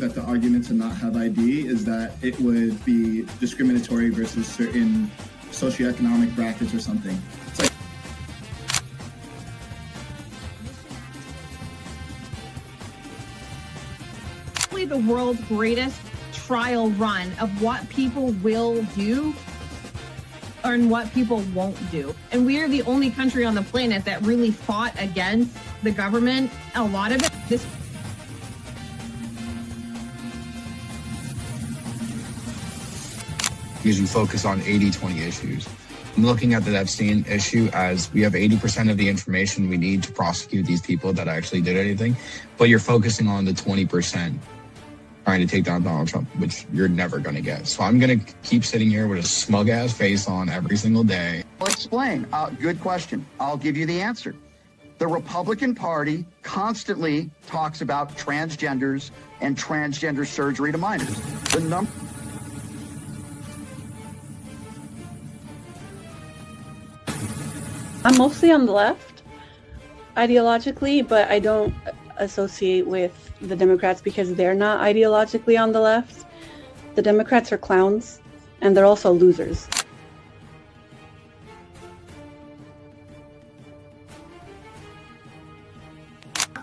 that the argument to not have ID is that it would be discriminatory versus certain socioeconomic brackets or something. It's like the world's greatest trial run of what people will do and what people won't do. And we are the only country on the planet that really fought against the government. A lot of it, because you focus on 80-20 issues. I'm looking at the Epstein issue as we have 80% of the information we need to prosecute these people that actually did anything, but you're focusing on the 20% trying to take down Donald Trump, which you're never going to get. So I'm going to keep sitting here with a smug-ass face on every single day. I'll explain. Good question. I'll give you the answer. The Republican Party constantly talks about transgenders and transgender surgery to minors. I'm mostly on the left ideologically, but I don't associate with the Democrats because they're not ideologically on the left. The Democrats are clowns, and they're also losers.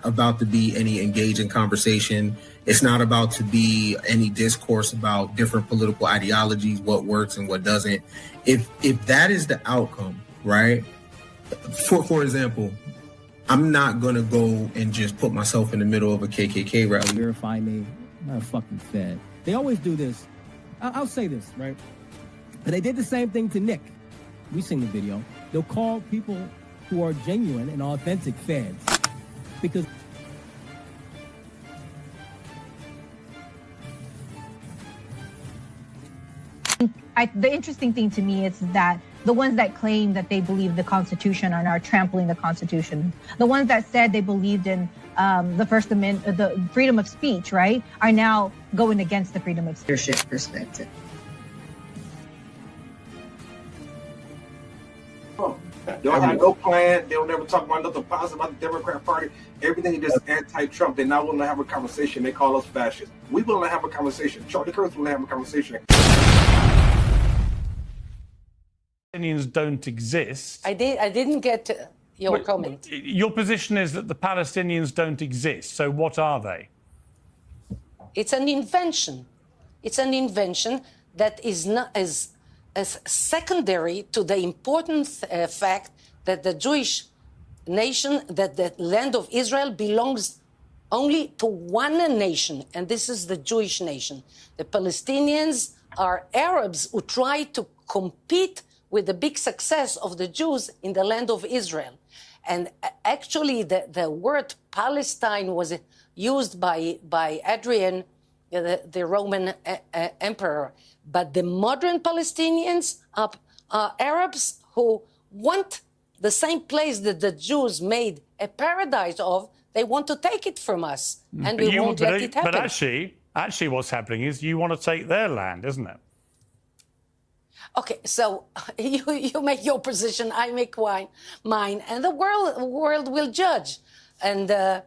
About to be any engaging conversation. It's not about to be any discourse about different political ideologies, what works and what doesn't. If that is the outcome, right? For example, I'm not gonna go and just put myself in the middle of a KKK rally. Verify me, I'm not a fucking Fed. They always do this. I'll say this, right? And they did the same thing to Nick. We seen the video. They'll call people who are genuine and authentic Feds because the interesting thing to me is that the ones that claim that they believe the Constitution are now trampling the Constitution. The ones that said they believed in the First Amendment, the freedom of speech, right, are now going against the freedom of speech. Leadership perspective. They'll have no plan. They'll never talk about nothing positive about the Democrat Party. Everything is just anti-Trump. They're not willing to have a conversation. They call us fascists. We willing to have a conversation. Charlie Kirk's willing to have a conversation. Palestinians don't exist. I didn't get your comment. Your position is that the Palestinians don't exist. So what are they? It's an invention. It's an invention that is not as secondary to the important fact that the Jewish nation, that the land of Israel belongs only to one nation, and this is the Jewish nation. The Palestinians are Arabs who try to compete with the big success of the Jews in the land of Israel. And actually, the word Palestine was used by Adrian, the Roman emperor. But the modern Palestinians are Arabs who want the same place that the Jews made a paradise of. They want to take it from us, and we won't let it happen. But actually what's happening is you want to take their land, isn't it? Okay, so you make your position, I make mine, and the world will judge. And I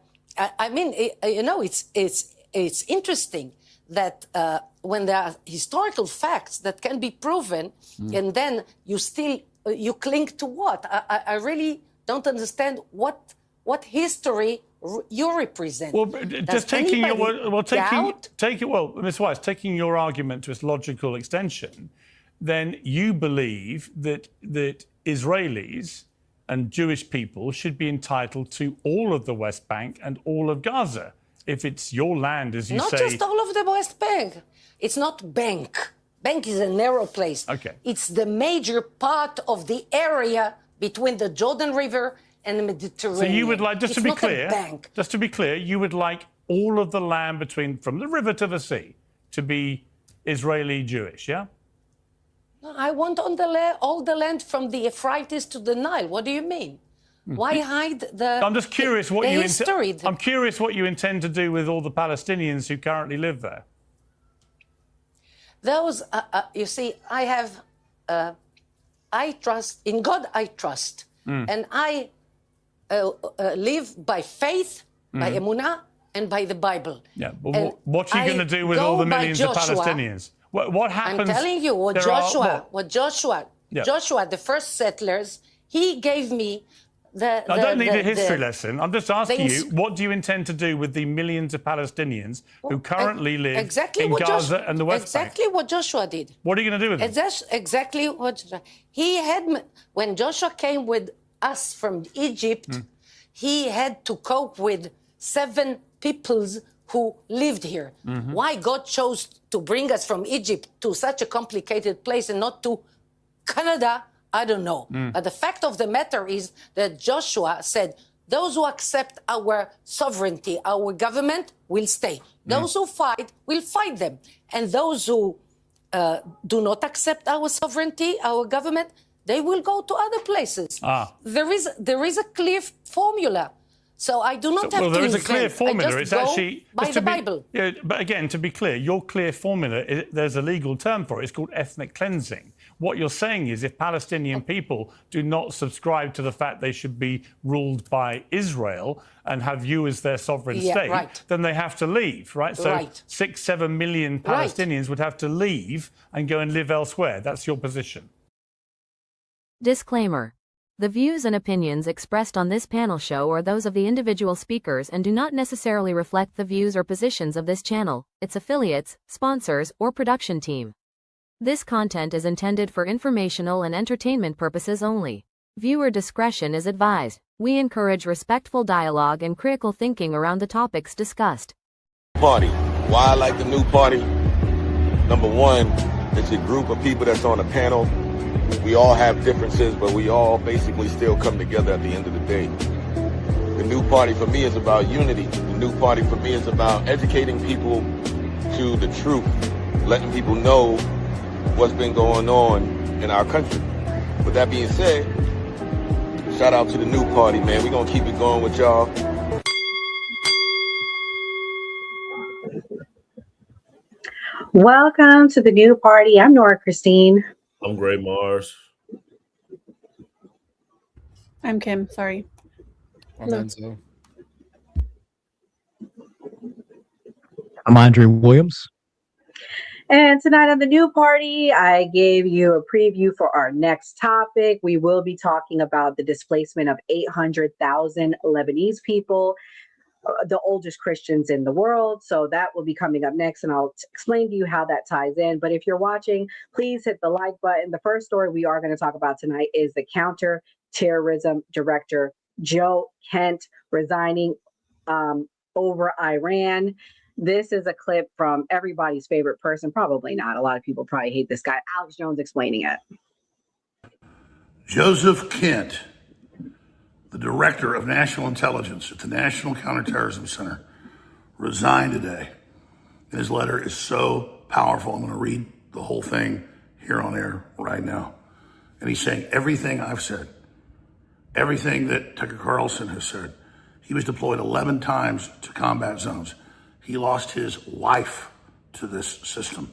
mean, it's interesting that when there are historical facts that can be proven, and then you cling to what? I really don't understand what history you represent. Well, just taking Ms. Weiss, taking your argument to its logical extension, then you believe that Israelis and Jewish people should be entitled to all of the West Bank and all of Gaza. If it's your land, as you say... Not just all of the West Bank. It's not bank. Bank is a narrow place. Okay. It's the major part of the area between the Jordan River and the Mediterranean. So you would like, just to be clear, you would like all of the land from the river to the sea to be Israeli Jewish, yeah? No, I want all the land from the Euphrates to the Nile. What do you mean? Why hide the I'm just curious history? I'm curious what you intend to do with all the Palestinians who currently live there. Those, you see, I trust, in God I trust. And I live by faith, by emunah, and by the Bible. Yeah, but And what are you going to do with go all the by millions of Joshua. Palestinians? What happens? I'm telling you, Joshua, the first settlers, he gave me I don't need a history lesson. I'm just asking you, what do you intend to do with the millions of Palestinians who currently live in Gaza and the West Bank? Exactly what Joshua did. What are you going to do with them? That's exactly what he had. When Joshua came with us from Egypt, he had to cope with 7 peoples who lived here. Why God chose to bring us from Egypt to such a complicated place and not to Canada, I don't know. But the fact of the matter is that Joshua said, those who accept our sovereignty, our government, will stay. Those who fight, will fight them. And those who do not accept our sovereignty, our government, they will go to other places. There is a clear formula. So I do not have to there is a invent. clear formula. It's actually by the Bible. Yeah, but again, to be clear, your clear formula, there's a legal term for it. It's called ethnic cleansing. What you're saying is if Palestinian people do not subscribe to the fact they should be ruled by Israel and have you as their sovereign state, then they have to leave, right? So 6-7 million Palestinians would have to leave and go and live elsewhere. That's your position. Disclaimer. The views and opinions expressed on this panel show are those of the individual speakers and do not necessarily reflect the views or positions of this channel, its affiliates, sponsors, or production team. This content is intended for informational and entertainment purposes only. Viewer discretion is advised. We encourage respectful dialogue and critical thinking around the topics discussed. Party. Why I like the new party? Number one, it's a group of people that's on a panel. We all have differences, but we all basically still come together at the end of the day. The new party for me is about unity. The new party for me is about educating people to the truth, letting people know what's been going on in our country. With that being said, shout out to the new party, man. We're going to keep it going with y'all. Welcome to the new party. I'm Nora Christine. I'm Gray Mars. I'm Kim. Sorry. I'm Enzo. I'm Andre Williams. And tonight on the new party, I gave you a preview for our next topic. We will be talking about the displacement of 800,000 Lebanese people, the oldest Christians in the world. So that will be coming up next, and I'll explain to you how that ties in. But if you're watching, please hit the like button. The first story we are going to talk about tonight is the counterterrorism director, Joe Kent, resigning over Iran. This is a clip from everybody's favorite person. Probably not. A lot of people probably hate this guy. Alex Jones explaining it. Joseph Kent, the director of national intelligence at the National Counterterrorism Center, resigned today. And his letter is so powerful. I'm going to read the whole thing here on air right now. And he's saying everything I've said, everything that Tucker Carlson has said. He was deployed 11 times to combat zones. He lost his wife to this system.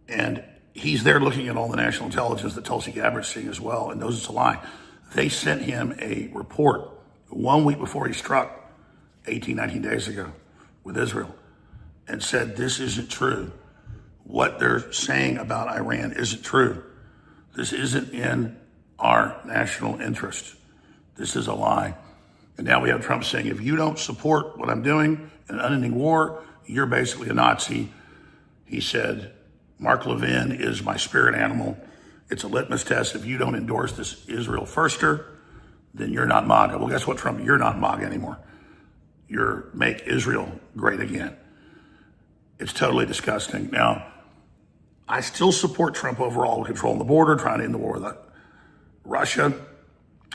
And he's there looking at all the national intelligence that Tulsi Gabbard's seeing as well and knows it's a lie. They sent him a report 1 week before he struck 18, 19 days ago with Israel and said, this isn't true. What they're saying about Iran isn't true. This isn't in our national interest. This is a lie. And now we have Trump saying, if you don't support what I'm doing in an unending war, you're basically a Nazi. He said, Mark Levin is my spirit animal. It's a litmus test. If you don't endorse this Israel firster, then you're not MAGA. Well, guess what, Trump? You're not MAGA anymore. You're Make Israel Great Again. It's totally disgusting. Now, I still support Trump overall, controlling the border, trying to end the war with Russia,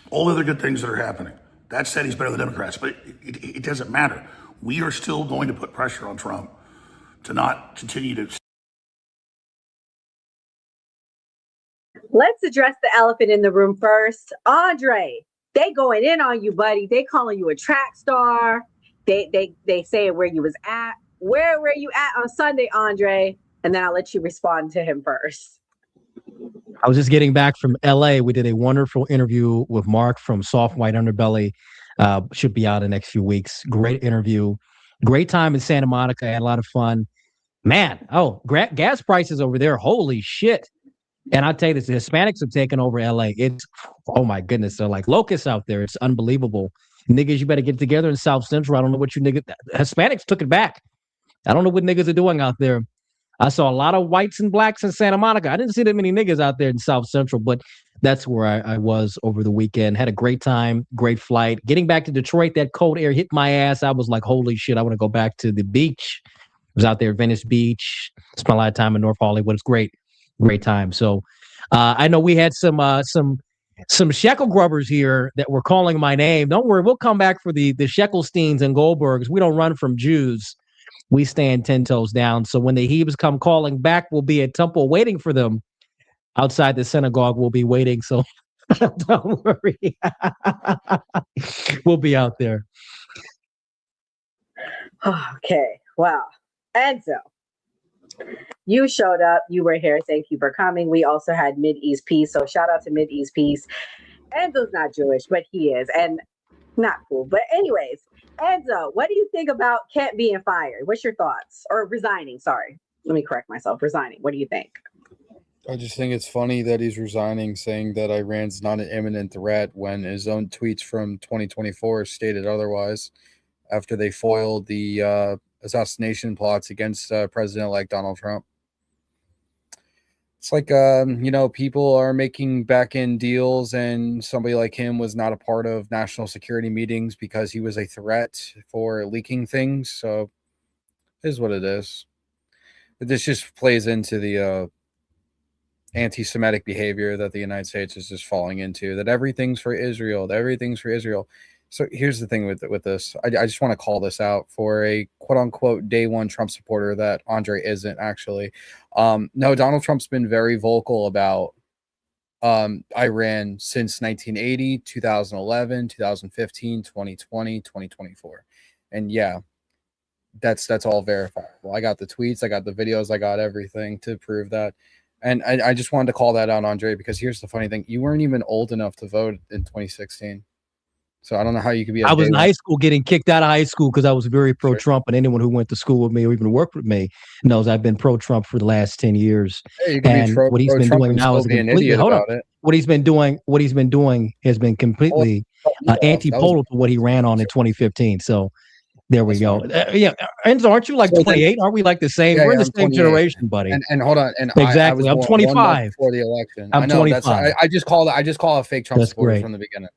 all the other good things that are happening. That said, he's better than the Democrats, but it doesn't matter. We are still going to put pressure on Trump to not continue to. Let's address the elephant in the room first. Andre, they going in on you, buddy. They calling you a track star. They saying where you was at. Where were you at on Sunday, Andre? And then I'll let you respond to him first. I was just getting back from LA. We did a wonderful interview with Mark from Soft White Underbelly. Should be out in the next few weeks. Great interview. Great time in Santa Monica. I had a lot of fun. Man, gas prices over there, holy shit. And I'll tell you this, the Hispanics have taken over LA. It's, oh my goodness, they're like locusts out there. It's unbelievable. Niggas, you better get together in South Central. I don't know what you niggas, Hispanics took it back. I don't know what niggas are doing out there. I saw a lot of whites and blacks in Santa Monica. I didn't see that many niggas out there in South Central, but that's where I was over the weekend. Had a great time, great flight. Getting back to Detroit, that cold air hit my ass. I was like, holy shit, I want to go back to the beach. I was out there at Venice Beach. Spent a lot of time in North Hollywood. It's great time. So I know we had some shekel grubbers here that were calling my name. Don't worry, we'll come back for the Sheckelsteins and Goldbergs. We don't run from Jews. We stand 10 toes down. So when the Hebes come calling back, we'll be at Temple waiting for them. Outside the synagogue, we'll be waiting. So don't worry. We'll be out there. Okay. Wow. Enzo, you showed up. You were here. Thank you for coming. We also had Mideast Peace. So shout out to Mideast Peace. Enzo's not Jewish, but he is. And not cool. But anyways, Enzo, what do you think about Kent being fired? What's your thoughts? Or resigning, sorry. Let me correct myself. Resigning. What do you think? I just think it's funny that he's resigning, saying that Iran's not an imminent threat when his own tweets from 2024 stated otherwise after they foiled the assassination plots against President-elect Donald Trump. It's like, people are making back-end deals and somebody like him was not a part of national security meetings because he was a threat for leaking things. So it is what it is. But this just plays into the anti-Semitic behavior that the United States is just falling into, that everything's for Israel, So here's the thing with this. I just want to call this out for a quote-unquote day one Trump supporter that Andre isn't actually. No, Donald Trump's been very vocal about Iran since 1980, 2011, 2015, 2020, 2024. And yeah, that's all verifiable. I got the tweets, I got the videos, I got everything to prove that. And I just wanted to call that out, Andre, because here's the funny thing. You weren't even old enough to vote in 2016. So I don't know how you could be. I was in high school getting kicked out of high school because I was very pro-Trump. And anyone who went to school with me or even worked with me knows I've been pro-Trump for the last 10 years. Hey, and what he's been doing now is completely, what he's been doing has been completely anti-polar to what he ran on in 2015. So there we go. Yeah, Enzo, aren't you like 28? Aren't we like the same? We're in the same generation, buddy. And hold on. And exactly, I'm 25 before the election. I'm 25. I just call a fake Trump supporter from the beginning.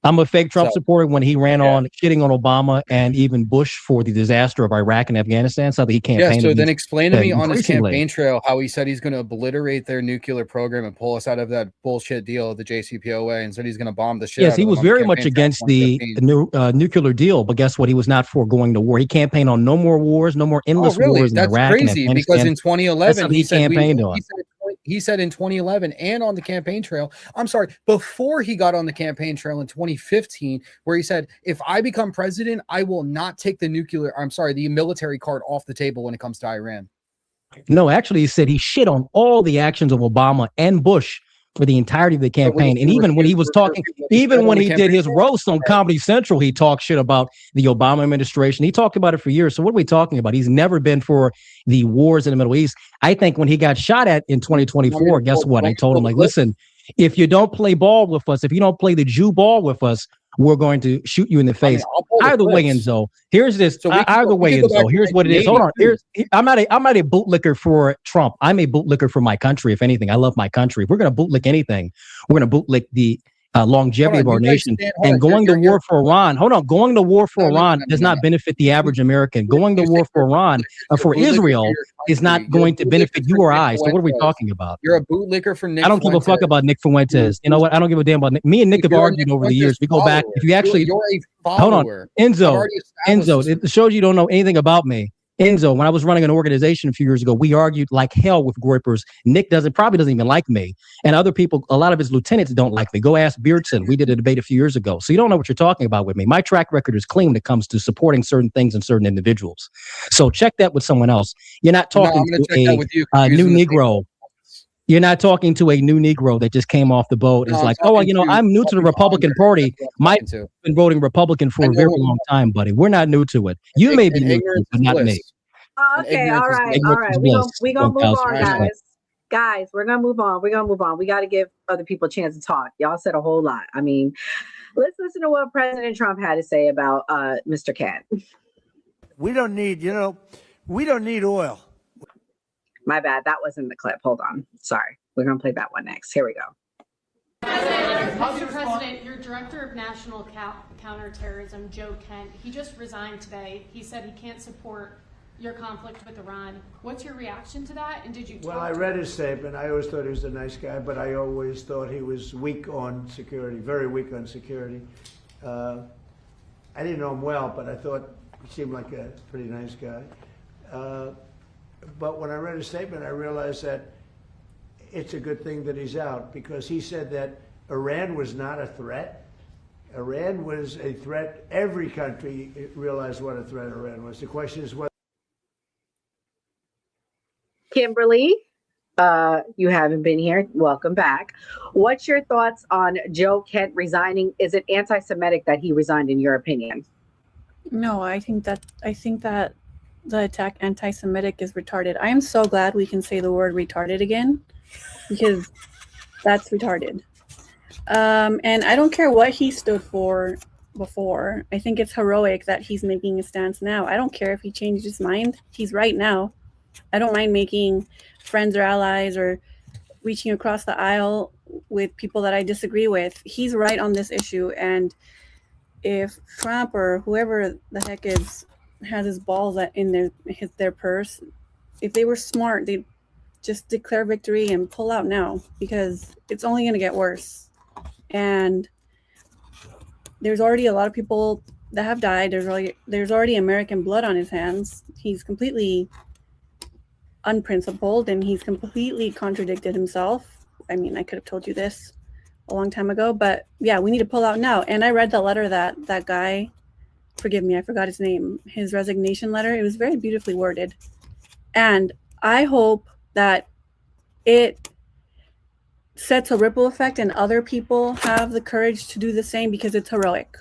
I'm a fake Trump supporter when he ran on shitting on Obama and even Bush for the disaster of Iraq and Afghanistan. Something he campaigned. Yeah, so then explain to me on his campaign trail how he said he's going to obliterate their nuclear program and pull us out of that bullshit deal, the JCPOA, and said he's going to bomb the shit. Yes, he was very much against the nuclear deal, but guess what? He was not for going to war. He campaigned on no more wars, no more endless wars in Iraq and Afghanistan. Because in 2011 he campaigned on. He said in 2011 and on the campaign trail, before he got on the campaign trail in 2015, where he said, if I become president, I will not take the military card off the table when it comes to Iran. No, actually, he said he shit on all the actions of Obama and Bush for the entirety of the campaign. And even when he was talking, even when he did his roast on Comedy Central, he talked shit about the Obama administration. He talked about it for years. So what are we talking about? He's never been for the wars in the Middle East. I think when he got shot at in 2024, guess what? I told him, like, listen, if you don't play ball with us, if you don't play the Jew ball with us, we're going to shoot you in the face. Either way, Enzo. Here's this. Either way, Enzo. Here's what it is. Hold on. I'm not a bootlicker for Trump. I'm a bootlicker for my country. If anything, I love my country. If we're going to bootlick anything, we're going to bootlick the longevity of our nation. And going to war for Iran. Hold on. Going to war for Iran does not benefit the average American. Going to war for Iran for Israel is not going to benefit you or I. So what are we talking about? You're a bootlicker for Nick. I don't give a fuck about Nick Fuentes. You know what? I don't give a damn about Nick. Me and Nick have argued over the years. We go back. If you actually hold on, Enzo, it shows you don't know anything about me. Enzo, when I was running an organization a few years ago, we argued like hell with Groypers. Nick probably doesn't even like me. And other people, a lot of his lieutenants don't like me. Go ask Beardson. We did a debate a few years ago. So you don't know what you're talking about with me. My track record is clean when it comes to supporting certain things and certain individuals. So check that with someone else. You're not talking to a new Negro. You're not talking to a new Negro that just came off the boat. It's No, like, oh, well, I'm new to the Republican Party. Mike's been voting Republican for a very long time, buddy. We're not new to it. You may be new to it, but not me. Okay, all right. We're gonna move on, guys. Guys, we're gonna move on. We got to give other people a chance to talk. Y'all said a whole lot. I mean, let's listen to what President Trump had to say about Mr. Kent. We don't need oil. My bad. That wasn't the clip. Hold on. Sorry. We're gonna play that one next. Here we go. Mr. President, your director of national counterterrorism, Joe Kent, he just resigned today. He said he can't support your conflict with Iran. What's your reaction to that? And did you talk Well, I read his statement. I always thought he was a nice guy, but I always thought he was weak on security, very weak on security. I didn't know him well, but I thought he seemed like a pretty nice guy. But when I read his statement, I realized that it's a good thing that he's out, because he said that Iran was not a threat. Iran was a threat. Every country realized what a threat Iran was. The question is whether. Kimberly, you haven't been here. Welcome back. What's your thoughts on Joe Kent resigning? Is it anti-Semitic that he resigned, in your opinion? No, I think that the attack anti-Semitic is retarded. I am so glad we can say the word retarded again, because that's retarded. And I don't care what he stood for before. I think it's heroic that he's making a stance now. I don't care if he changed his mind. He's right now. I don't mind making friends or allies or reaching across the aisle with people that I disagree with. He's right on this issue. And if Trump or whoever the heck has his balls in their purse, if they were smart, they'd just declare victory and pull out now, because it's only going to get worse. And there's already a lot of people that have died. There's already American blood on his hands. He's completely unprincipled, and he's completely contradicted himself. I mean, I could have told you this a long time ago, but yeah, we need to pull out now. And I read the letter that guy, forgive me, I forgot his name, his resignation letter. It was very beautifully worded. And I hope that it sets a ripple effect and other people have the courage to do the same, because it's heroic.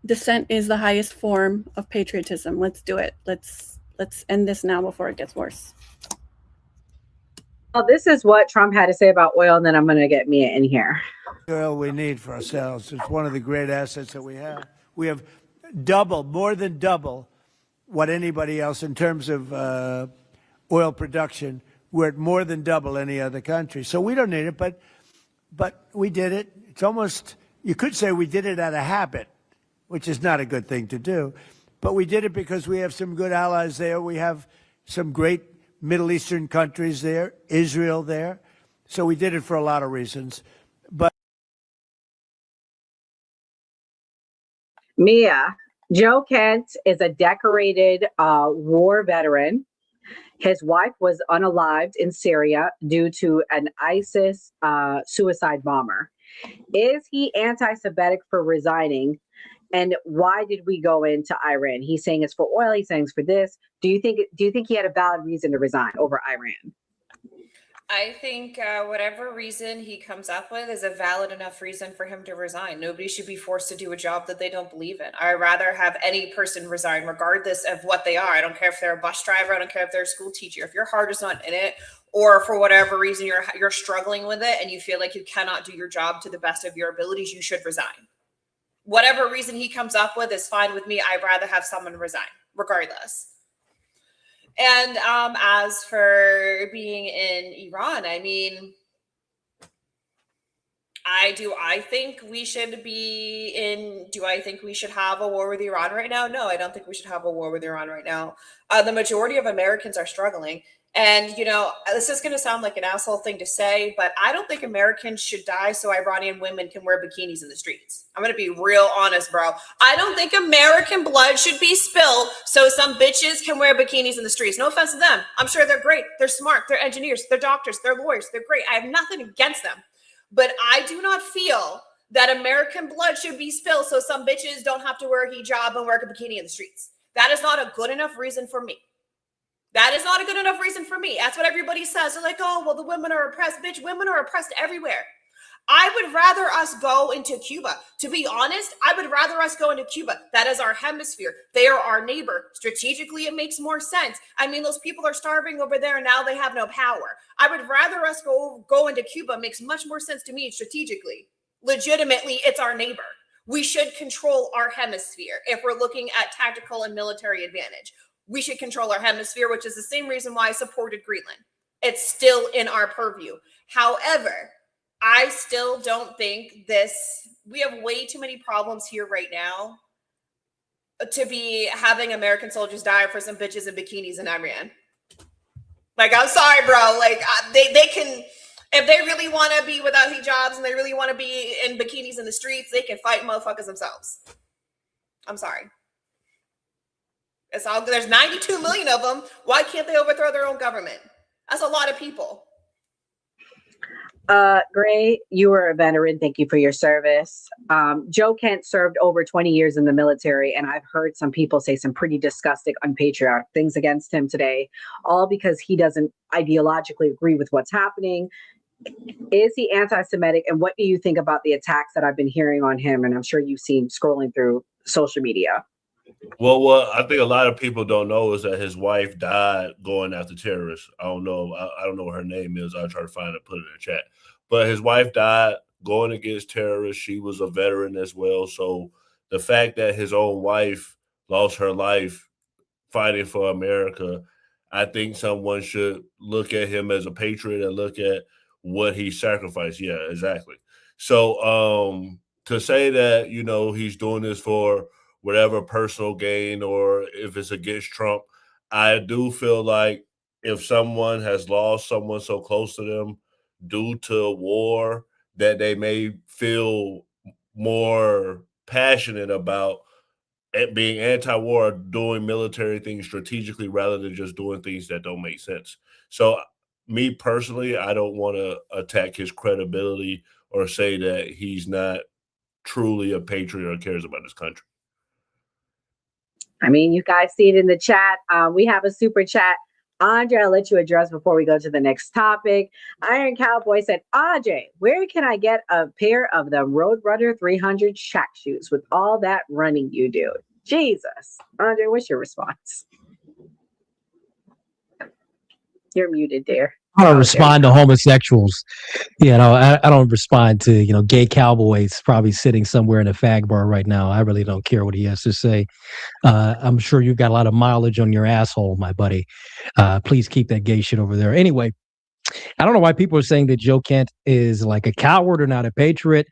Dissent is the highest form of patriotism. Let's do it. Let's end this now before it gets worse. Well, this is what Trump had to say about oil, and then I'm going to get Mia in here. Oil we need for ourselves. It's one of the great assets that we have. We have more than double what anybody else in terms of oil production. We're at more than double any other country. So we don't need it, but we did it. It's almost, you could say we did it out of habit, which is not a good thing to do. But we did it because we have some good allies there. We have some great Middle Eastern countries there, Israel there. So we did it for a lot of reasons. But Mia, Joe Kent is a decorated war veteran. His wife was unalived in Syria due to an ISIS suicide bomber. Is he anti-Semitic for resigning? And why did we go into Iran? He's saying it's for oil. He's saying it's for this. Do you think he had a valid reason to resign over Iran? I think whatever reason he comes up with is a valid enough reason for him to resign. Nobody should be forced to do a job that they don't believe in. I'd rather have any person resign regardless of what they are. I don't care if they're a bus driver. I don't care if they're a school teacher. If your heart is not in it, or for whatever reason you're struggling with it and you feel like you cannot do your job to the best of your abilities, you should resign. Whatever reason he comes up with is fine with me. I'd rather have someone resign regardless. And as for being in Iran, I mean, I think we should be in, do I think we should have a war with Iran right now? No, I don't think we should have a war with Iran right now. The majority of Americans are struggling. And, you know, this is going to sound like an asshole thing to say, but I don't think Americans should die so Iranian women can wear bikinis in the streets. I'm going to be real honest, bro. I don't think American blood should be spilled so some bitches can wear bikinis in the streets. No offense to them. I'm sure they're great. They're smart. They're engineers. They're doctors. They're lawyers. They're great. I have nothing against them. But I do not feel that American blood should be spilled so some bitches don't have to wear a hijab and wear a bikini in the streets. That is not a good enough reason for me. That is not a good enough reason for me. That's what everybody says. They're like, oh, well, the women are oppressed. Bitch, women are oppressed everywhere. I would rather us go into Cuba. To be honest, I would rather us go into Cuba. That is our hemisphere. They are our neighbor. Strategically, it makes more sense. I mean, those people are starving over there and now they have no power. I would rather us go into Cuba. It makes much more sense to me strategically. Legitimately, it's our neighbor. We should control our hemisphere if we're looking at tactical and military advantage. We should control our hemisphere, which is the same reason why I supported Greenland. It's still in our purview. However, I still don't think we have way too many problems here right now to be having American soldiers die for some bitches in bikinis in Iran. Like, I'm sorry, bro. Like, they can, if they really want to be without hijabs and they really want to be in bikinis in the streets, they can fight motherfuckers themselves. I'm sorry. It's all, there's 92 million of them. Why can't they overthrow their own government? That's a lot of people. Gray, you were a veteran. Thank you for your service. Joe Kent served over 20 years in the military, and I've heard some people say some pretty disgusting, unpatriotic things against him today, all because he doesn't ideologically agree with what's happening. Is he anti-Semitic? And what do you think about the attacks that I've been hearing on him? And I'm sure you've seen scrolling through social media. Well, what I think a lot of people don't know is that his wife died going after terrorists. I don't know what her name is. I'll try to find it, put it in the chat. But his wife died going against terrorists. She was a veteran as well. So the fact that his own wife lost her life fighting for America, I think someone should look at him as a patriot and look at what he sacrificed. Yeah, exactly. So to say that, you know, he's doing this for whatever personal gain or if it's against Trump, I do feel like if someone has lost someone so close to them due to war, that they may feel more passionate about being anti-war, doing military things strategically rather than just doing things that don't make sense. So me personally, I don't want to attack his credibility or say that he's not truly a patriot or cares about his country. I mean, you guys see it in the chat. We have a super chat. Andre, I'll let you address before we go to the next topic. Iron Cowboy said, Andre, where can I get a pair of the Roadrunner 300 track shoes with all that running you do? Jesus. Andre, what's your response? You're muted there. I don't respond to homosexuals. You know, I don't respond to, you know, gay cowboys probably sitting somewhere in a fag bar right now. I really don't care what he has to say. I'm sure you've got a lot of mileage on your asshole, my buddy. Please keep that gay shit over there. Anyway, I don't know why people are saying that Joe Kent is like a coward or not a patriot.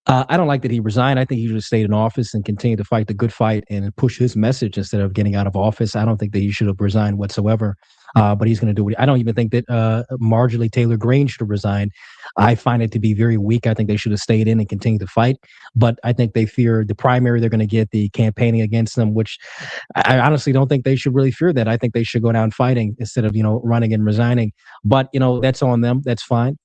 I don't like that he resigned. I think he should have stayed in office and continued to fight the good fight and push his message instead of getting out of office. I don't think that he should have resigned whatsoever. But he's going to do it. I don't even think that Marjorie Taylor Greene should have resigned. I find it to be very weak. I think they should have stayed in and continued to fight. But I think they fear the primary they're going to get, the campaigning against them, which I honestly don't think they should really fear that. I think they should go down fighting instead of, you know, running and resigning. But, you know, that's on them. That's fine.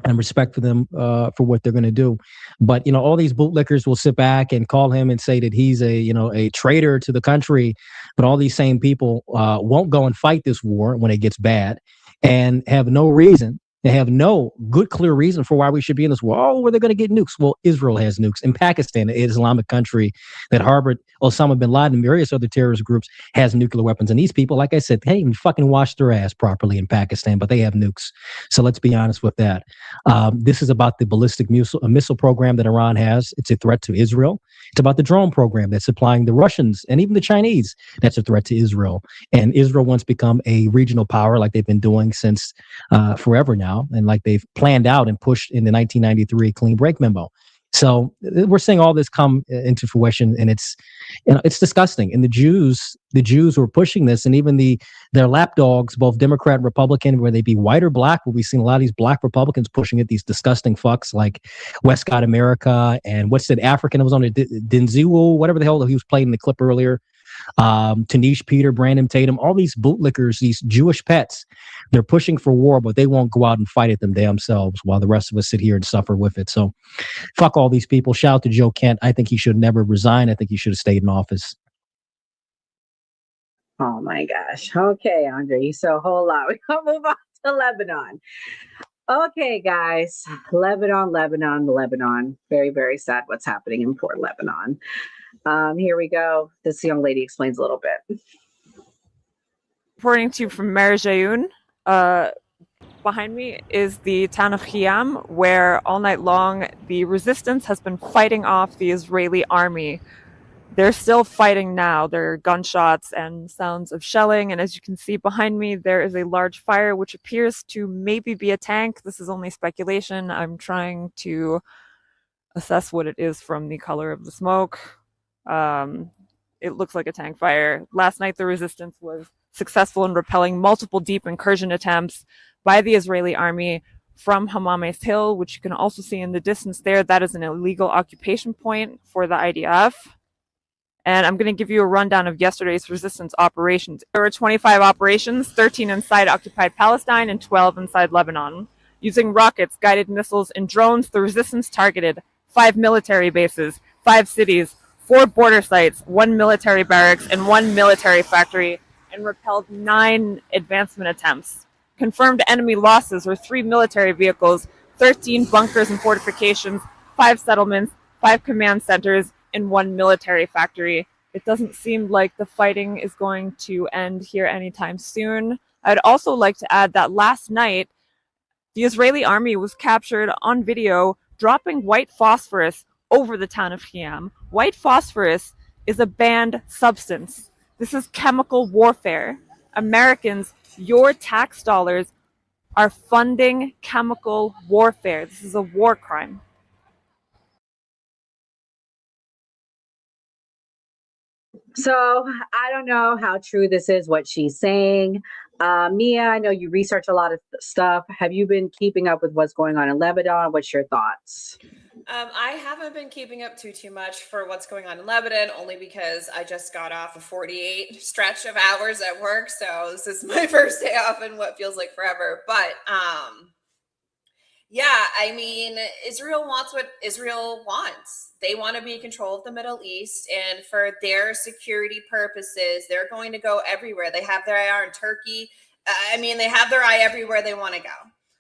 And respect for them for what they're going to do. But, you know, all these bootlickers will sit back and call him and say that he's a, you know, a traitor to the country. But all these same people won't go and fight this war when it gets bad and have no reason. They have no good, clear reason for why we should be in this war. Oh, where they're going to get nukes. Well, Israel has nukes. In Pakistan, an Islamic country that harbored Osama bin Laden and various other terrorist groups, has nuclear weapons. And these people, like I said, they even fucking wash their ass properly in Pakistan, but they have nukes. So let's be honest with that. This is about the ballistic missile program that Iran has. It's a threat to Israel. It's about the drone program that's supplying the Russians and even the Chinese. That's a threat to Israel. And Israel wants to become a regional power like they've been doing since forever now. And like they've planned out and pushed in the 1993 clean break memo. So we're seeing all this come into fruition, and it's, you know, it's disgusting. And the Jews who are pushing this, and even their lapdogs, both Democrat and Republican, whether they be white or black, where we've seen a lot of these black Republicans pushing it, these disgusting fucks like Westcott America and what's that African that was on it, Denziwo, whatever the hell he was playing in the clip earlier. Tanish Peter, Brandon Tatum, all these bootlickers, these Jewish pets, they're pushing for war, but they won't go out and fight it them damn selves while the rest of us sit here and suffer with it. So fuck all these people. Shout out to Joe Kent. I think he should never resign. I think he should have stayed in office. Oh my gosh. Okay, Andre, you said a whole lot. We're gonna move on to Lebanon. Okay, guys. Lebanon. Very, very sad what's happening in Port Lebanon. Here we go. This young lady explains a little bit. Reporting to you from Mer Jayoun. Behind me is the town of Khiam, where all night long the resistance has been fighting off the Israeli army. They're still fighting now. There are gunshots and sounds of shelling, and as you can see behind me, there is a large fire which appears to maybe be a tank. This is only speculation. I'm trying to assess what it is from the color of the smoke. It looks like a tank fire. Last night, the resistance was successful in repelling multiple deep incursion attempts by the Israeli army from Hamames Hill, which you can also see in the distance there. That is an illegal occupation point for the IDF. And I'm going to give you a rundown of yesterday's resistance operations. There were 25 operations, 13 inside occupied Palestine and 12 inside Lebanon. Using rockets, guided missiles, and drones, the resistance targeted 5 military bases, 5 cities, 4 border sites, 1 military barracks, and 1 military factory, and repelled 9 advancement attempts. Confirmed enemy losses were 3 military vehicles, 13 bunkers and fortifications, 5 settlements, 5 command centers, and 1 military factory. It doesn't seem like the fighting is going to end here anytime soon. I'd also like to add that last night, the Israeli army was captured on video dropping white phosphorus over the town of Khiam. White phosphorus is a banned substance. This is chemical warfare. Americans, your tax dollars are funding chemical warfare. This is a war crime. So I don't know how true this is, what she's saying. Mia, I know you research a lot of stuff. Have you been keeping up with what's going on in Lebanon? What's your thoughts? I haven't been keeping up too much for what's going on in Lebanon, only because I just got off a 48 stretch of hours at work. So this is my first day off in what feels like forever. But yeah, I mean, Israel wants what Israel wants. They want to be in control of the Middle East, and for their security purposes, they're going to go everywhere. They have their eye on Turkey. I mean, they have their eye everywhere they want to go.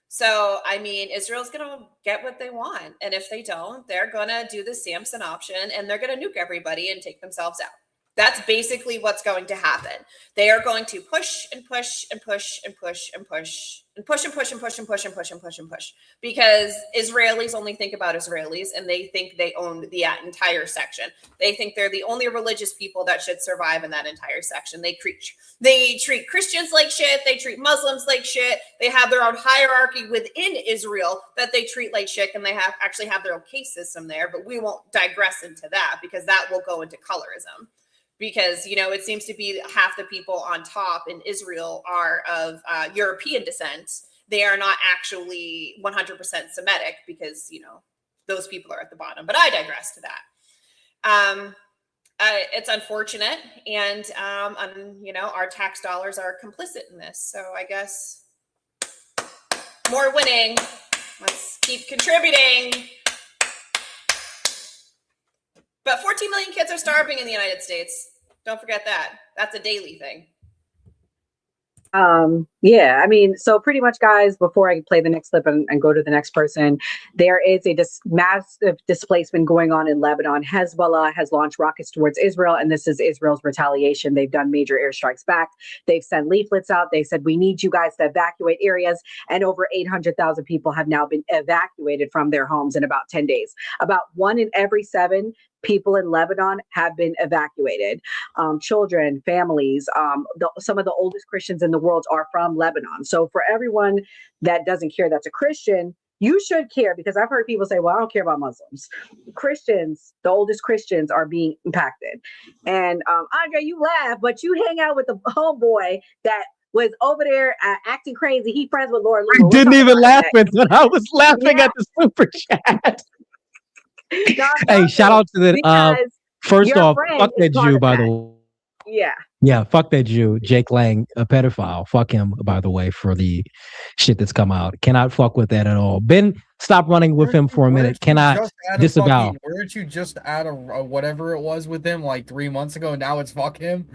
So, I mean, Israel's going to get what they want. And if they don't, they're going to do the Samson option, and they're going to nuke everybody and take themselves out. That's basically what's going to happen. They are going to push and push and push and push and push and push and push and push and push and push and push and push, because Israelis only think about Israelis, and they think they own the entire section. They think they're the only religious people that should survive in that entire section. They treat Christians like shit. They treat Muslims like shit. They have their own hierarchy within Israel that they treat like shit, and they actually have their own case system there. But we won't digress into that, because that will go into colorism. Because, you know, it seems to be half the people on top in Israel are of European descent. They are not actually 100% Semitic, because, you know, those people are at the bottom. But I digress to that. It's unfortunate. And, you know, our tax dollars are complicit in this. So I guess more winning. Let's keep contributing. But 14 million kids are starving in the United States. Don't forget that. That's a daily thing. Yeah, I mean, so pretty much, guys, before I play the next clip and go to the next person, there is a massive displacement going on in Lebanon. Hezbollah has launched rockets towards Israel, and this is Israel's retaliation. They've done major airstrikes back. They've sent leaflets out. They said, we need you guys to evacuate areas. And over 800,000 people have now been evacuated from their homes in about 10 days. About 1 in every 7 people in Lebanon have been evacuated. Children, families, some of the oldest Christians in the world are from Lebanon. So for everyone that doesn't care that's a Christian, you should care, because I've heard people say, well, I don't care about Muslims. Christians, the oldest Christians, are being impacted. And Andre, you laugh, but you hang out with the homeboy that was over there acting crazy. He friends with Lord Lugo. I didn't even laugh when I was laughing at the super chat. Hey, shout out to the first off, fuck that Jew, by the way. Yeah, fuck that Jew, Jake Lang, a pedophile. Fuck him, by the way, for the shit that's come out. Cannot fuck with that at all. Ben stop running with him for a minute. Cannot disavow. Weren't you just at a whatever it was with him like 3 months ago? Now it's fuck him.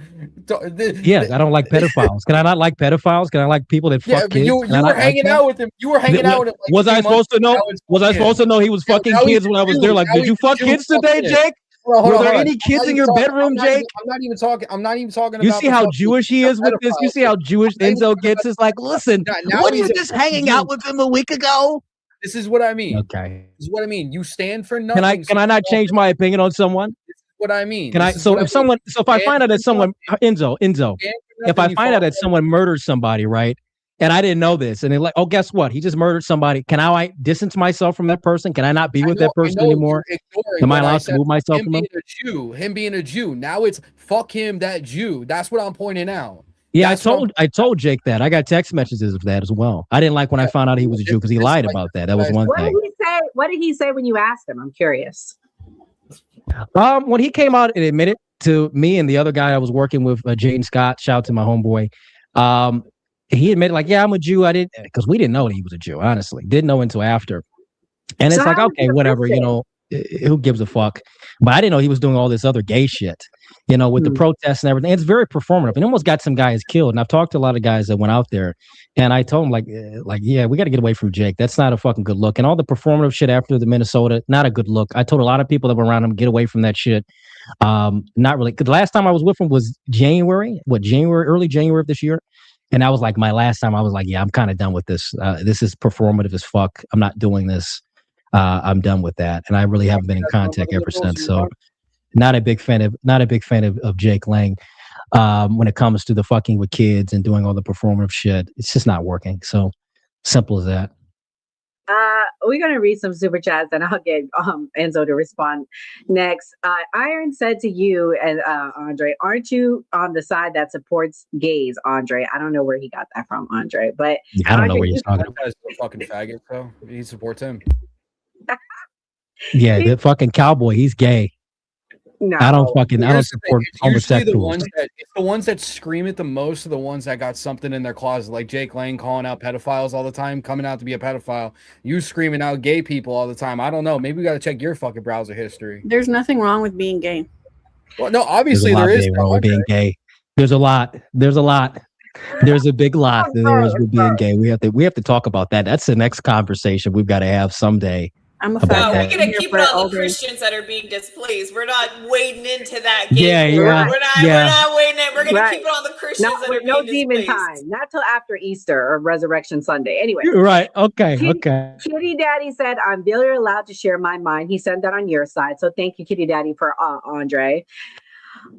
Yeah, I don't like pedophiles. Can I not like pedophiles? Can I like people that fuck kids? You were hanging out with him. You were hanging out with him. Was I supposed to know? Was I supposed to know he was fucking kids when I was there? Like, did you fuck kids today, Jake? Were there any kids in your bedroom, Jake? I'm not even talking. You see how Jewish he is with this? You see how Jewish Enzo gets? It's like, listen, what you just hanging out with him a week ago? This is what I mean. Okay. This is what I mean. You stand for nothing. Can I not change my opinion on someone? This is what I mean. Can I? So if I find out that someone, Enzo, if I find out that someone murdered somebody, right? And I didn't know this, and they're like, oh, guess what? He just murdered somebody. Can I distance myself from that person? Can I not be with that person anymore? Am I allowed to move myself from him? Him being a Jew. Now it's fuck him, that Jew. That's what I'm pointing out. Yeah, I told Jake that. I got text messages of that as well. I didn't like when I found out he was a Jew because he lied about that. That was one thing. What did he say when you asked him? I'm curious. When he came out and admitted to me and the other guy I was working with, Jaden Scott, shout out to my homeboy. He admitted, like, yeah, I'm a Jew. I didn't, because we didn't know that he was a Jew, honestly. Didn't know until after. And it's like, okay, whatever, who gives a fuck? But I didn't know he was doing all this other gay shit, with the protests and everything. It's very performative. And almost got some guys killed. And I've talked to a lot of guys that went out there. And I told them, yeah, we got to get away from Jake. That's not a fucking good look. And all the performative shit after the Minnesota, not a good look. I told a lot of people that were around him, get away from that shit. Not really. Because the last time I was with him was early January of this year. And that was like my last time. I was like, yeah, I'm kind of done with this. This is performative as fuck. I'm not doing this. I'm done with that. And I really haven't been in contact ever since. So not a big fan of Jake Lang when it comes to the fucking with kids and doing all the performative shit. It's just not working. So simple as that. We're going to read some super chats and I'll get Enzo to respond next. Iron said to you and Andre, aren't you on the side that supports gays, Andre? I don't know where he got that from, Andre, but I don't know where he's talking about. That guy's a fucking faggot, so he supports him. Yeah, the fucking cowboy, he's gay. No, I don't support homosexuals. The ones that scream it the most are the ones that got something in their closet, like Jake Lang calling out pedophiles all the time, coming out to be a pedophile. You screaming out gay people all the time. I don't know. Maybe we got to check your fucking browser history. There's nothing wrong with being gay. Well, no, obviously there is. Wrong with being gay. There's a lot. There's a big lot that there is with being gay. We have to talk about that. That's the next conversation we've got to have someday. We're gonna keep it on the Christians that are being displaced. We're not wading into that game. We're not wading in. We're gonna keep it on the Christians that are being demon displaced. time. Not till after Easter or Resurrection Sunday. Anyway. Right. Okay. Kitty Daddy said, I'm barely allowed to share my mind. He said that on your side. So thank you, Kitty Daddy, for Andre.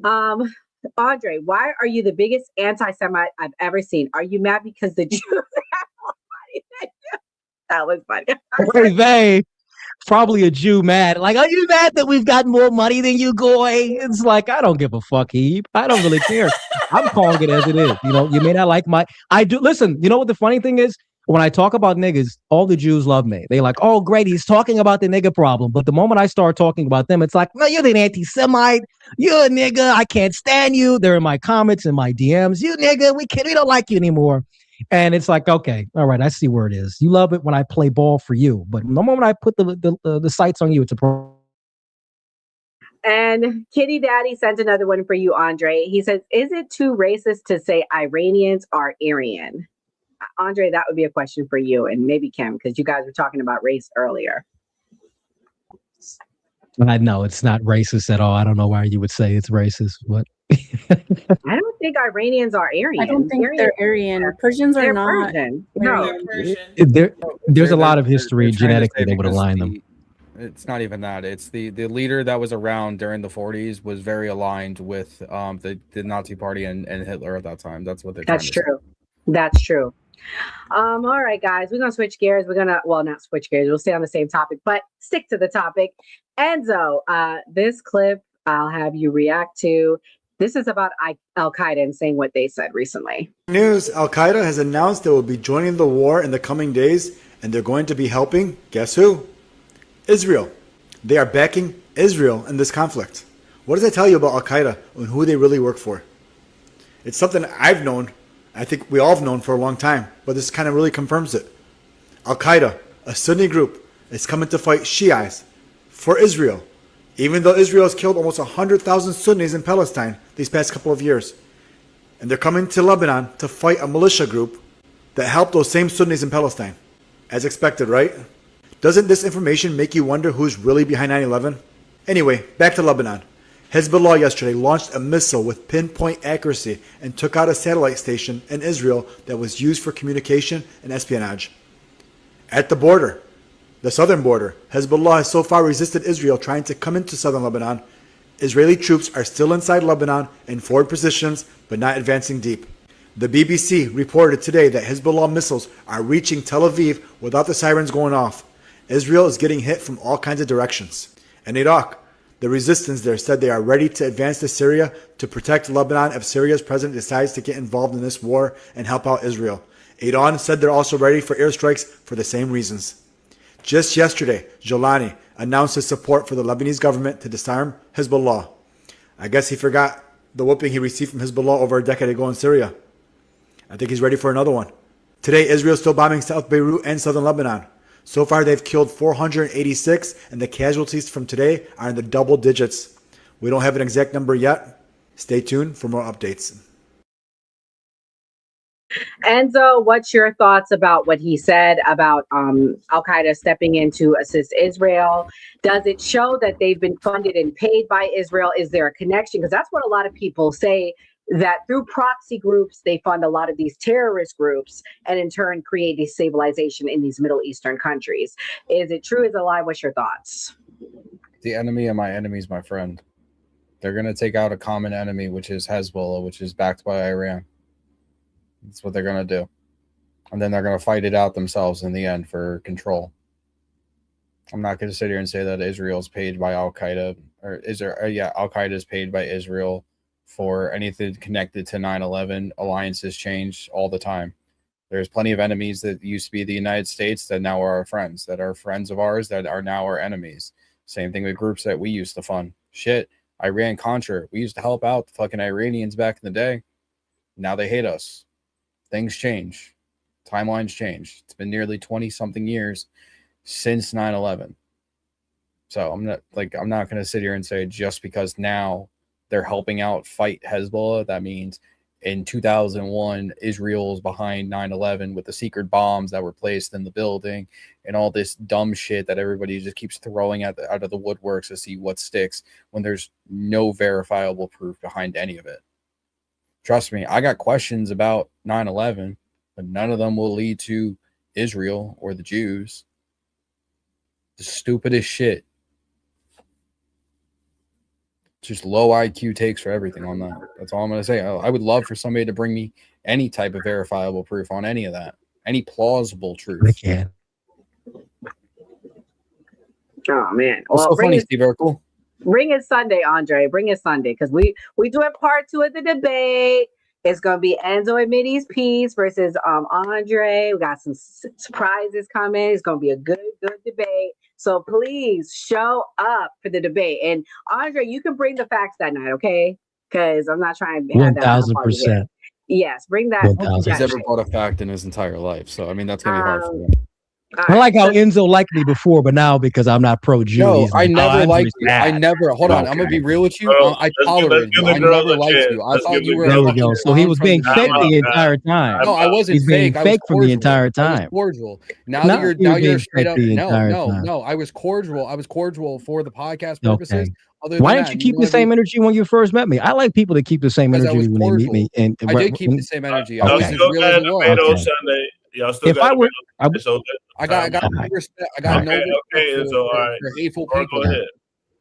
Andre, why are you the biggest anti-Semite I've ever seen? Are you mad because the Jews have more money than you? That was funny. They probably a Jew mad. Like, are you mad that we've got more money than you, Goy? It's like, I don't give a fuck, Eve. I don't really care. I'm calling it as it is. You may not like I do. Listen, you know what the funny thing is? When I talk about niggas, all the Jews love me. They like, oh, great, he's talking about the nigga problem. But the moment I start talking about them, it's like, no, you're an anti-Semite. You're a nigga. I can't stand you. They're in my comments and my DMs. You nigga, we don't like you anymore. And it's like, okay, all right, I see where it is. You love it when I play ball for you, but the moment I put the sights on you, it's a problem. And Kitty Daddy sent another one for you, Andre. He says, is it too racist to say Iranians are Aryan? Andre, that would be a question for you and maybe Kim, because you guys were talking about race earlier. I know it's not racist at all. I don't know why you would say it's racist, but I don't think Iranians are Aryan. I don't think they're Aryan. Persians are not. Persian. No. There's a lot of history genetically that would align them. It's not even that. It's the leader that was around during the 40s was very aligned with the Nazi Party and Hitler at that time. That's what they're. That's true. That's true. All right, guys, we're gonna switch gears. Not switch gears. We'll stay on the same topic, but stick to the topic. Enzo, this clip I'll have you react to. This is about Al Qaeda and saying what they said recently. News: Al Qaeda has announced they will be joining the war in the coming days, and they're going to be helping. Guess who? Israel. They are backing Israel in this conflict. What does that tell you about Al Qaeda and who they really work for? It's something I've known. I think we all have known for a long time, but this kind of really confirms it. Al Qaeda, a Sunni group, is coming to fight Shiites for Israel, even though Israel has killed almost 100,000 Sunnis in Palestine these past couple of years. And they're coming to Lebanon to fight a militia group that helped those same Sunnis in Palestine. As expected, right? Doesn't this information make you wonder who's really behind 9/11? Anyway, back to Lebanon. Hezbollah yesterday launched a missile with pinpoint accuracy and took out a satellite station in Israel that was used for communication and espionage. At the border, the southern border, Hezbollah has so far resisted Israel trying to come into southern Lebanon. Israeli troops are still inside Lebanon in forward positions, but not advancing deep. The BBC reported today that Hezbollah missiles are reaching Tel Aviv without the sirens going off. Israel is getting hit from all kinds of directions. In Iraq, the resistance there said they are ready to advance to Syria to protect Lebanon if Syria's president decides to get involved in this war and help out Israel. Iran said they're also ready for airstrikes for the same reasons. Just yesterday, Jolani announced his support for the Lebanese government to disarm Hezbollah. I guess he forgot the whooping he received from Hezbollah over a decade ago in Syria. I think he's ready for another one. Today, Israel is still bombing South Beirut and southern Lebanon. So far, they've killed 486, and the casualties from today are in the double digits. We don't have an exact number yet. Stay tuned for more updates. Enzo, what's your thoughts about what he said about Al-Qaeda stepping in to assist Israel? Does it show that they've been funded and paid by Israel? Is there a connection? Because that's what a lot of people say, that through proxy groups, they fund a lot of these terrorist groups and in turn create destabilization in these Middle Eastern countries. Is it true? Is it a lie? What's your thoughts? The enemy of my enemy is my friend. They're going to take out a common enemy, which is Hezbollah, which is backed by Iran. That's what they're going to do. And then they're going to fight it out themselves in the end for control. I'm not going to sit here and say that Israel's paid by Al-Qaeda, or Al-Qaeda is paid by Israel for anything connected to 9/11. Alliances change all the time. There's plenty of enemies that used to be the United States that now are our friends, that are friends of ours that are now our enemies. Same thing with groups that we used to fund. Shit, Iran-Contra. We used to help out the fucking Iranians back in the day. Now they hate us. Things change. Timelines change. It's been nearly 20-something years since 9/11. So I'm not going to sit here and say just because now they're helping out fight Hezbollah, that means in 2001, Israel's behind 9/11 with the secret bombs that were placed in the building and all this dumb shit that everybody just keeps throwing out of the woodworks to see what sticks when there's no verifiable proof behind any of it. Trust me, I got questions about 9/11, but none of them will lead to Israel or the Jews. The stupidest shit. Just low IQ takes for everything on that. That's all I'm going to say. I would love for somebody to bring me any type of verifiable proof on any of that. Any plausible truth. They can. Oh, man. What's so funny, Steve Urkel? Bring it Sunday, Andre. Bring it Sunday, because we doing part 2 of the debate. It's going to be Enzo and Minnie's piece versus Andre. We got some surprises coming. It's going to be a good debate. So please show up for the debate. And Andre, you can bring the facts that night, okay? Because I'm not trying to have that 1,000%. Yes, bring that. He's never brought a fact in his entire life. So, I mean, that's going to be hard for him. I like how Enzo liked me before, but now because I'm not pro-Jew. No, he's I like, never "Oh, liked you. Andrew's I bad." never. Hold on, I'm gonna be real with you. Bro, I tolerated you. I never liked you. I thought you were. There we go. So he was being fake the entire time. No, I wasn't He's being fake. fake I was from the cordial. entire I was time. cordial. Now No, that you're he was being straight fake up. the entire time. No. I was cordial. I was cordial for the podcast purposes. Okay. Other Why than didn't that, you keep the same energy when you first met me? I like people that keep the same Because I energy was when they meet me. And I did keep the same energy. I Y'all was Okay. as still real got as a it debate on was. Sunday. Y'all still If got I a were, debate. It's okay. I got no respect. I got no Okay, respect so all right. for hateful Go people. ahead.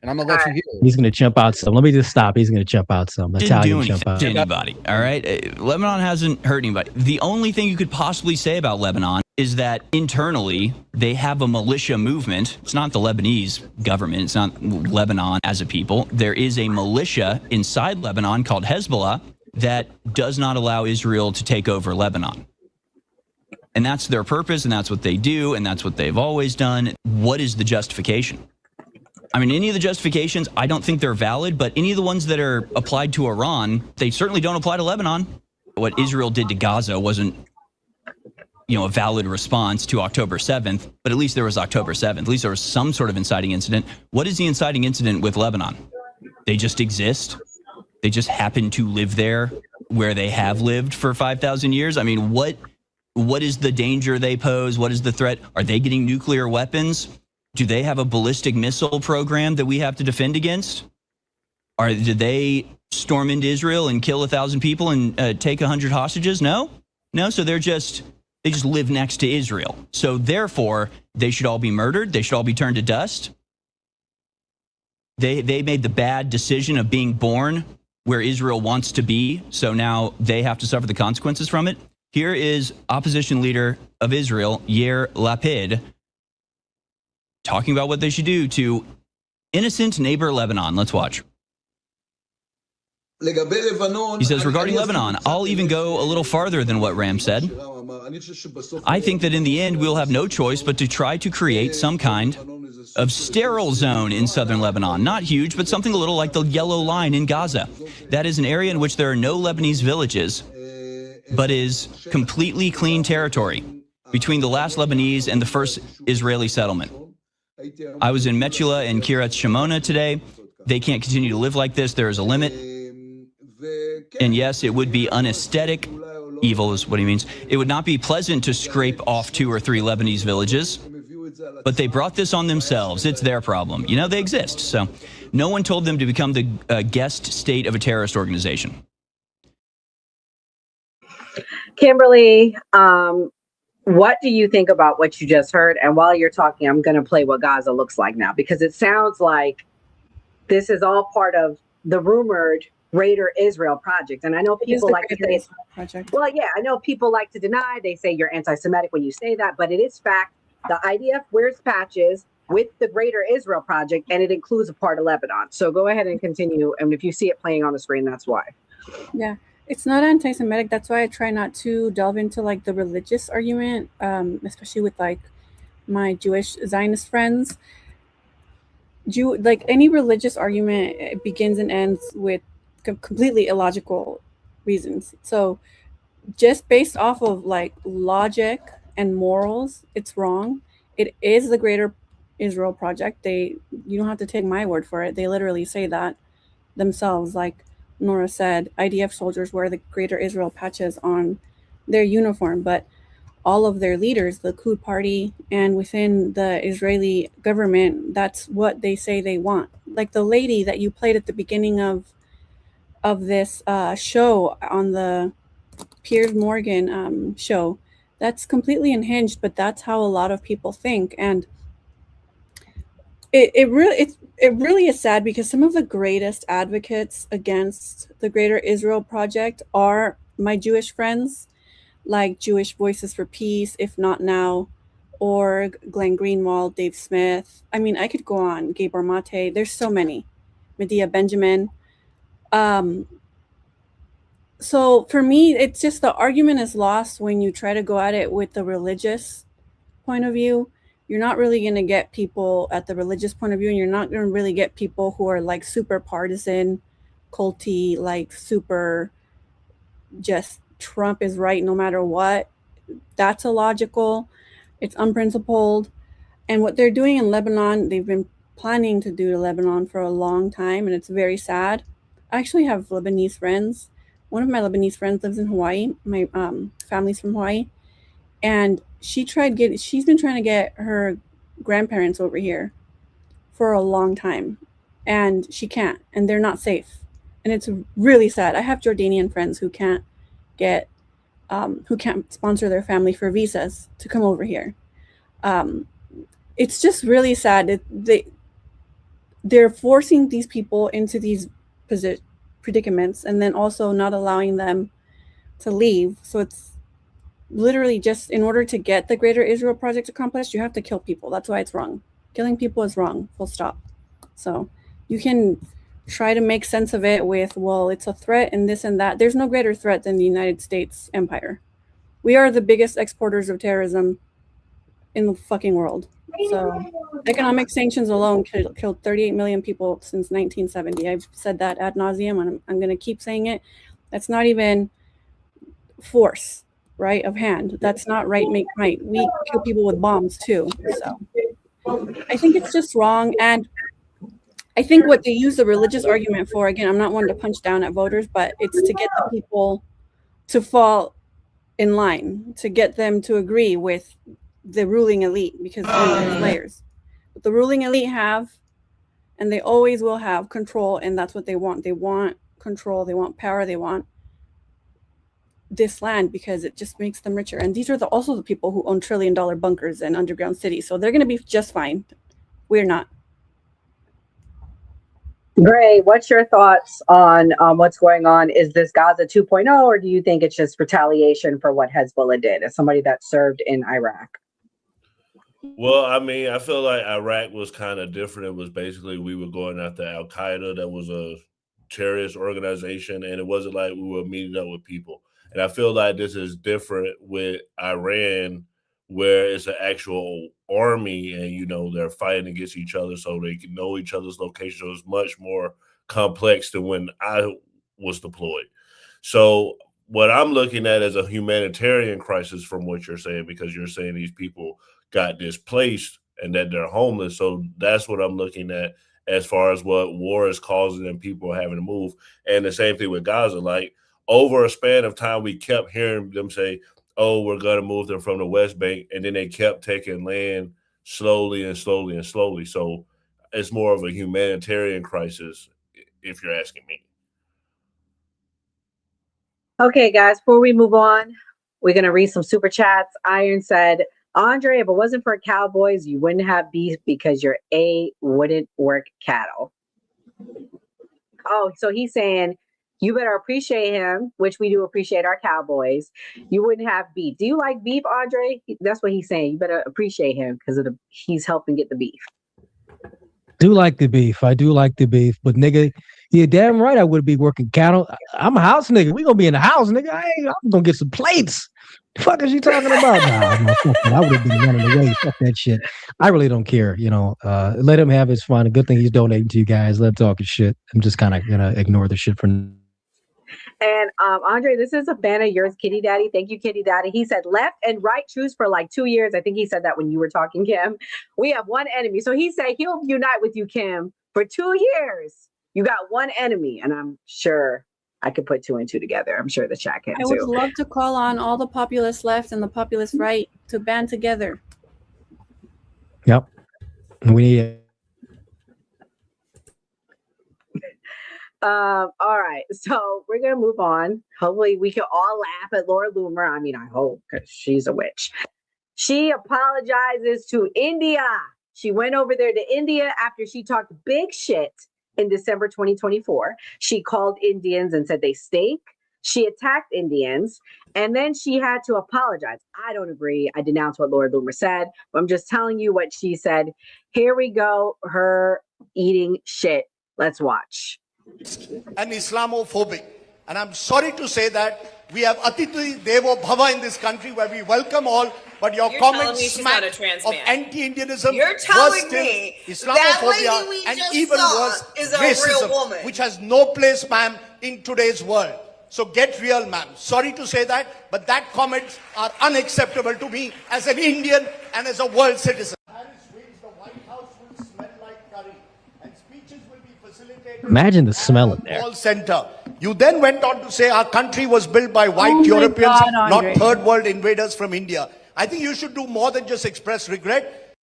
And I'm gonna let you hear it. he's going to chimp out some. Let me just stop. He's going to chimp out some. Didn't Italian do anything chimp out. to anybody. All right, Lebanon hasn't hurt anybody. The only thing you could possibly say about Lebanon is that internally they have a militia movement. It's not the Lebanese government. It's not Lebanon as a people. There is a militia inside Lebanon called Hezbollah that does not allow Israel to take over Lebanon. And that's their purpose, and that's what they do, and that's what they've always done. What is the justification? I mean, any of the justifications, I don't think they're valid, but any of the ones that are applied to Iran, they certainly don't apply to Lebanon. What Israel did to Gaza wasn't a valid response to October 7th, but at least there was October 7th. At least there was some sort of inciting incident. What is the inciting incident with Lebanon? They just exist. They just happen to live there where they have lived for 5,000 years. I mean, what is the danger they pose? What is the threat? Are they getting nuclear weapons? Do they have a ballistic missile program that we have to defend against? Did they storm into Israel and kill 1,000 people and take 100 hostages? No. So they just live next to Israel. So therefore, they should all be murdered. They should all be turned to dust. They made the bad decision of being born where Israel wants to be. So now they have to suffer the consequences from it. Here is opposition leader of Israel, Yair Lapid, talking about what they should do to innocent neighbor Lebanon. Let's watch. He says, regarding Lebanon, I'll even go a little farther than what Ram said. I think that in the end, we'll have no choice but to try to create some kind of sterile zone in southern Lebanon. Not huge, but something a little like the yellow line in Gaza. That is an area in which there are no Lebanese villages, but is completely clean territory between the last Lebanese and the first Israeli settlement. I was in Metula and Kiryat Shimona today. They can't continue to live like this. There is a limit. And yes, it would be unesthetic. Evil is what he means. It would not be pleasant to scrape off 2 or 3 Lebanese villages, but they brought this on themselves. It's their problem. They exist. So no one told them to become the guest state of a terrorist organization. Kimberly, what do you think about what you just heard? And while you're talking, I'm going to play what Gaza looks like now, because it sounds like this is all part of the rumored Greater Israel Project. And I know people like to say, well, yeah, I know people like to deny. They say you're anti-Semitic when you say that, but it is fact. The IDF wears patches with the Greater Israel Project, and it includes a part of Lebanon. So go ahead and continue. And if you see it playing on the screen, that's why. Yeah, it's not anti-Semitic. That's why I try not to delve into like the religious argument, especially with like my Jewish Zionist friends. Like any religious argument, it begins and ends with completely illogical reasons. So just based off of like logic and morals, it's wrong. It is the Greater Israel Project. You don't have to take my word for it. They literally say that themselves. Like Nora said, IDF soldiers wear the Greater Israel patches on their uniform, but all of their leaders, the Likud party and within the Israeli government, that's what they say they want. Like the lady that you played at the beginning of this show on the Piers Morgan show, that's completely unhinged, but that's how a lot of people think. And it really is sad, because some of the greatest advocates against the Greater Israel Project are my Jewish friends, like Jewish Voices for Peace, If Not Now, Org, Glenn Greenwald, Dave Smith. I mean, I could go on, Gabor Mate. There's so many. Medea Benjamin. So for me, it's just the argument is lost when you try to go at it with the religious point of view. You're not really going to get people at the religious point of view, and you're not going to really get people who are like super partisan, culty, like super just Trump is right no matter what. That's illogical. It's unprincipled. And what they're doing in Lebanon, they've been planning to do to Lebanon for a long time, and it's very sad. I actually have Lebanese friends. One of my Lebanese friends lives in Hawaii. My family's from Hawaii. And she's been trying to get her grandparents over here for a long time. And she can't. And they're not safe. And it's really sad. I have Jordanian friends who can't sponsor their family for visas to come over here. It's just really sad. They're forcing these people into these predicaments, and then also not allowing them to leave. So it's literally just in order to get the Greater Israel Project accomplished, you have to kill people. That's why it's wrong. Killing people is wrong, full stop. So you can try to make sense of it with, well, it's a threat and this and that. There's no greater threat than the United States empire. We are the biggest exporters of terrorism in the fucking world. So economic sanctions alone killed 38 million people since 1970. I've said that ad nauseum, and I'm going to keep saying it. That's not even force. right, of hand. That's not right, make right. We kill people with bombs too. So I think it's just wrong. And I think what they use the religious argument for, again, I'm not one to punch down at voters, but it's to get the people to fall in line, to get them to agree with the ruling elite, because there's layers. But the ruling elite have, and they always will have, control, and that's what they want. They want control, they want power, they want this land because it just makes them richer. And these are also the people who own trillion-dollar bunkers and underground cities. So they're going to be just fine. We're not. Gray, what's your thoughts on what's going on? Is this Gaza 2.0, or do you think it's just retaliation for what Hezbollah did as somebody that served in Iraq? Well, I mean, I feel like Iraq was kind of different. It was basically we were going after Al Qaeda, that was a terrorist organization, and it wasn't like we were meeting up with people. And I feel like this is different with Iran, where it's an actual army and, you know, they're fighting against each other so they can know each other's location. So it's much more complex than when I was deployed. So what I'm looking at is a humanitarian crisis from what you're saying, because you're saying these people got displaced and that they're homeless. So that's what I'm looking at as far as what war is causing and people having to move. And the same thing with Gaza, like over a span of time, we kept hearing them say, oh, we're going to move them from the West Bank. And then they kept taking land slowly and slowly and slowly. So it's more of a humanitarian crisis, if you're asking me. Okay, guys, before we move on, we're going to read some super chats. Iron said, Andre, if it wasn't for cowboys, you wouldn't have beef because your A wouldn't work cattle. Oh, so he's saying, you better appreciate him, which we do appreciate our cowboys. You wouldn't have beef. Do you like beef, Andre? That's what he's saying. You better appreciate him because he's helping get the beef. Do like the beef. I do like the beef. But nigga, you're damn right I would be working cattle. I'm a house nigga. We gonna be in the house, nigga. I'm gonna get some plates. The fuck is you talking about? Nah, I would have been running away. Fuck that shit. I really don't care. You know, let him have his fun. A good thing he's donating to you guys. Let him talk his shit. I'm just kind of gonna ignore the shit for now. And Andre, this is a fan of yours, Kitty Daddy. Thank you, Kitty Daddy. He said left and right truce for like 2 years. I think he said that when you were talking, Kim. We have one enemy. So he said he'll unite with you, Kim, for 2 years. You got one enemy. And I'm sure I could put 2 and 2 together. I'm sure the chat can I too. would love to call on all the populist left and the populist right to band together. Yep. We need all right, so we're gonna move on. Hopefully we can all laugh at Laura Loomer. I mean, I hope, because she's a witch. She apologizes to India. She went over there to India after she talked big shit in December 2024. She called Indians and said they stink. She attacked Indians, and then she had to apologize. I don't agree. I denounce what Laura Loomer said, but I'm just telling you what she said. Here we go, her eating shit. Let's watch. And Islamophobic. And I'm sorry to say that we have Atiti Devo Bhava in this country where we welcome all, but your comments smack of anti-Indianism, You're telling me Islamophobia, and even worse, is a real racism, woman. which has no place, ma'am, in today's world. So get real, ma'am. Sorry to say that, but that comments are unacceptable to me as an Indian and as a world citizen. Imagine the smell in there. Call center. You then went on to say our country was built by white Europeans, not third world invaders from India. I think you should do more than just express regret.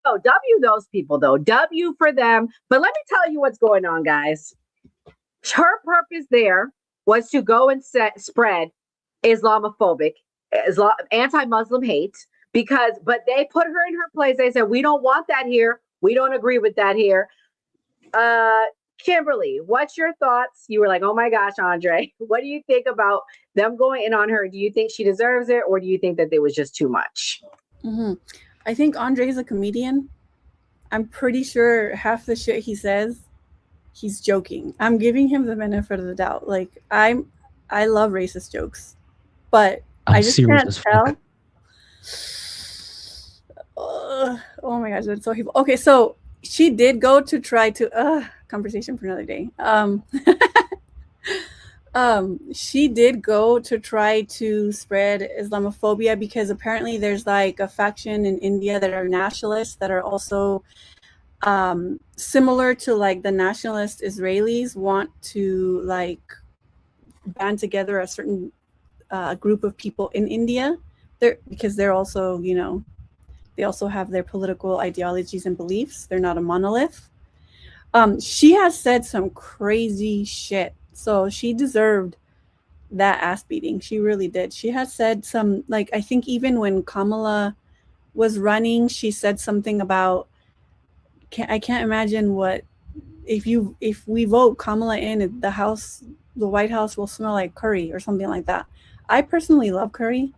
Oh, W those people though. W for them. But let me tell you what's going on, guys. Her purpose there was to go and spread Islamophobic, anti-Muslim hate, but they put her in her place. They said, we don't want that here. We don't agree with that here. Kimberly, what's your thoughts? You were like, oh my gosh, Andre, what do you think about them going in on her? Do you think she deserves it, or do you think that it was just too much? Mm-hmm. I think Andre is a comedian. I'm pretty sure half the shit he says, he's joking. I'm giving him the benefit of the doubt. Like, I love racist jokes, but I just can't tell. Oh my gosh, that's so evil. Okay, so she did go to try to conversation for another day. She did go to try to spread Islamophobia because apparently there's like a faction in India that are nationalists that are also similar to like the nationalist Israelis want to like band together a certain group of people in India. Because they're also, you know, they also have their political ideologies and beliefs. They're not a monolith. She has said some crazy shit. So she deserved that ass beating. She really did. She has said some, like, I think even when Kamala was running, she said something about, I can't imagine what, if we vote Kamala in, the White House will smell like curry or something like that. I personally love curry,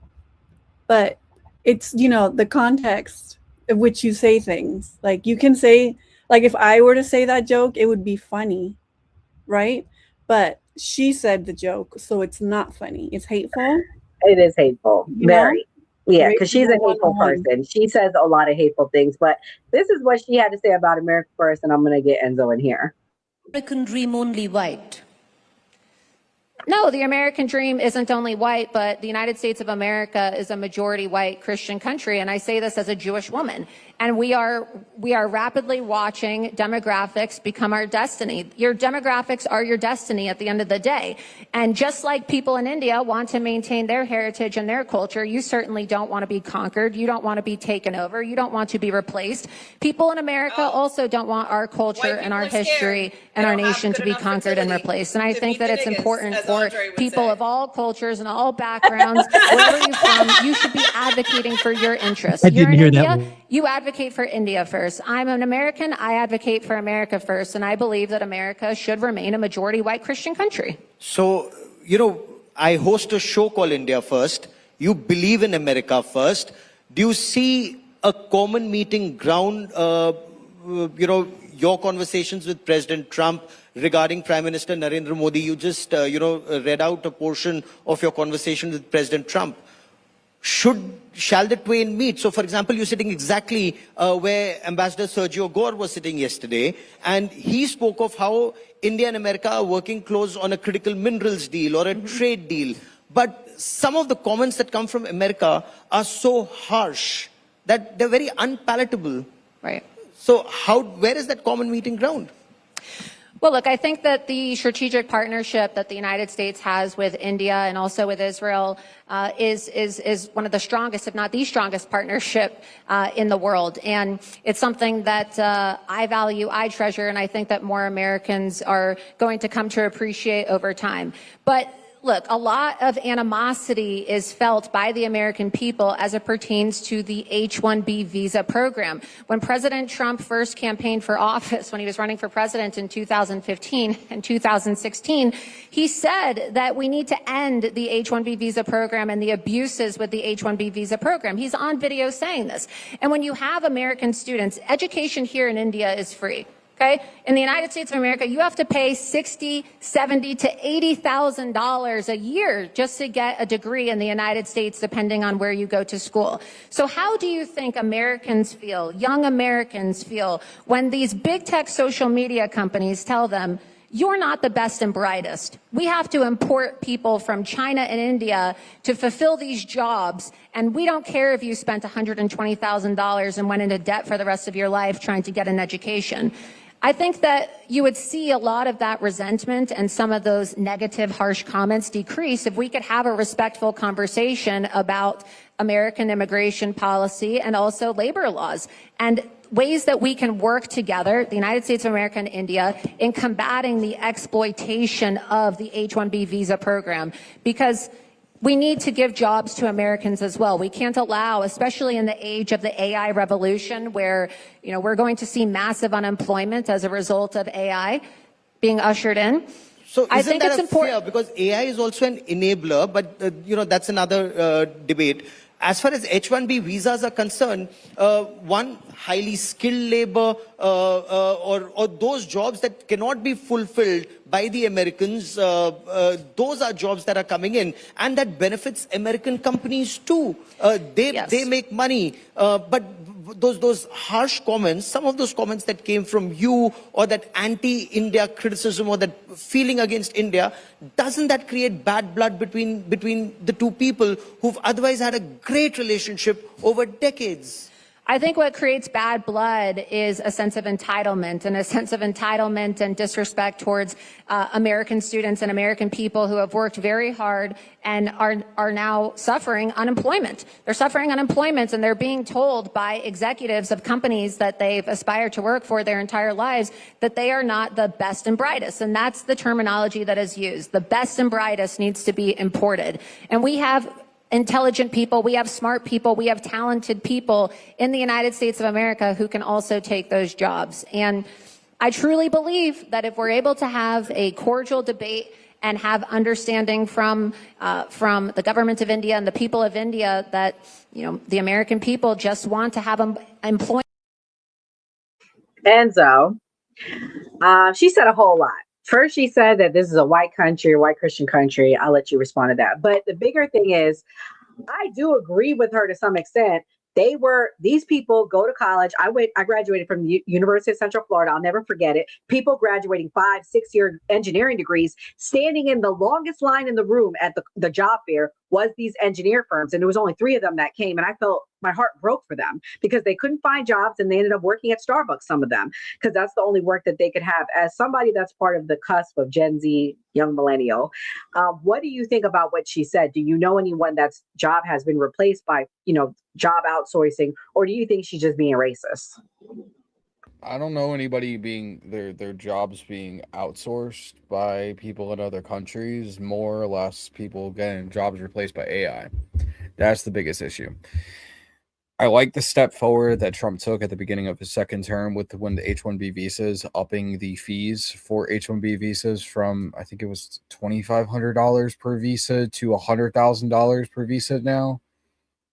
but it's, you know, the context of which you say things. Like you can say, like if I were to say that joke, it would be funny, right? But she said the joke, so it's not funny. It's hateful. It is hateful. Very. Yeah, because she's a hateful 101. person. She says a lot of hateful things. But this is what she had to say about America First, and I'm going to get Enzo in here. American dream only white. No, the American dream isn't only white, but the United States of America is a majority white Christian country. And I say this as a Jewish woman. And we are rapidly watching demographics become our destiny. Your demographics are your destiny at the end of the day. And just like people in India want to maintain their heritage and their culture, you certainly don't want to be conquered. You don't want to be taken over. You don't want to be replaced. People in America also don't want our culture and our history and our nation to be conquered and replaced. And I think that it's important for people of all cultures and all backgrounds, wherever you're from, you should be advocating for your interests. I didn't hear that one. You advocate for India first. I'm an American. I advocate for America first. And I believe that America should remain a majority white Christian country. So, you know, I host a show called India First. You believe in America first. Do you see a common meeting ground, you know, your conversations with President Trump regarding Prime Minister Narendra Modi? You just, you know, read out a portion of your conversation with President Trump. Shall the twain meet? So, for example, you're sitting exactly where Ambassador Sergio Gore was sitting yesterday, and he spoke of how India and America are working close on a critical minerals deal or a trade deal. But some of the comments that come from America are so harsh that they're very unpalatable. Right. So, where is that common meeting ground? Well, look, I think that the strategic partnership that the United States has with India and also with Israel is one of the strongest, if not the strongest partnership in the world. And it's something that I value, I treasure, and I think that more Americans are going to come to appreciate over time. But look, a lot of animosity is felt by the American people as it pertains to the H-1B visa program. When President Trump first campaigned for office, when he was running for president in 2015 and 2016, he said that we need to end the H-1B visa program and the abuses with the H-1B visa program. He's on video saying this. And when you have American students, education here in India is free. Okay, in the United States of America, you have to pay $60,000, $70,000 to $80,000 a year just to get a degree in the United States, depending on where you go to school. So how do you think Americans feel, young Americans feel, when these big tech social media companies tell them, you're not the best and brightest. We have to import people from China and India to fulfill these jobs, and we don't care if you spent $120,000 and went into debt for the rest of your life trying to get an education. I think that you would see a lot of that resentment and some of those negative, harsh comments decrease if we could have a respectful conversation about American immigration policy and also labor laws and ways that we can work together, the United States of America and India, in combating the exploitation of the H-1B visa program. Because we need to give jobs to Americans as well. We can't allow, especially in the age of the AI revolution, where, you know, we're going to see massive unemployment as a result of AI being ushered in. So I think it's important because AI is also an enabler, but you know, that's another debate. As far as H-1B visas are concerned, one, highly skilled labor or those jobs that cannot be fulfilled by the Americans, those are jobs that are coming in, and that benefits American companies too. They make money. But those harsh comments, some of those comments that came from you, or that anti-India criticism, or that feeling against India, doesn't that create bad blood between the two people who've otherwise had a great relationship over decades? I think what creates bad blood is a sense of entitlement, and a sense of entitlement and disrespect towards American students and American people who have worked very hard and are now suffering unemployment. They're suffering unemployment, and they're being told by executives of companies that they've aspired to work for their entire lives that they are not the best and brightest. And that's the terminology that is used. The best and brightest needs to be imported. And we have intelligent people, we have smart people, we have talented people in the United States of America who can also take those jobs. And I truly believe that if we're able to have a cordial debate and have understanding from the government of India and the people of India that, you know, the American people just want to have employment. Enzo, she said a whole lot. First, she said that this is a white country, a white Christian country. I'll let you respond to that. But the bigger thing is, I do agree with her to some extent. These people go to college. I graduated from the University of Central Florida. I'll never forget it. People graduating 5-6 year engineering degrees, standing in the longest line in the room at the job fair was these engineer firms. And there was only 3 of them that came. And I felt my heart broke for them because they couldn't find jobs, and they ended up working at Starbucks, some of them, because that's the only work that they could have. As somebody that's part of the cusp of Gen Z, young millennial, what do you think about what she said? Do you know anyone that's job has been replaced by, job outsourcing, or do you think she's just being racist? I don't know anybody being their jobs being outsourced by people in other countries. More or less people getting jobs replaced by AI. That's the biggest issue. I like the step forward that Trump took at the beginning of his second term when the H-1B visas, upping the fees for H-1B visas from, I think it was $2,500 per visa to $100,000 per visa now.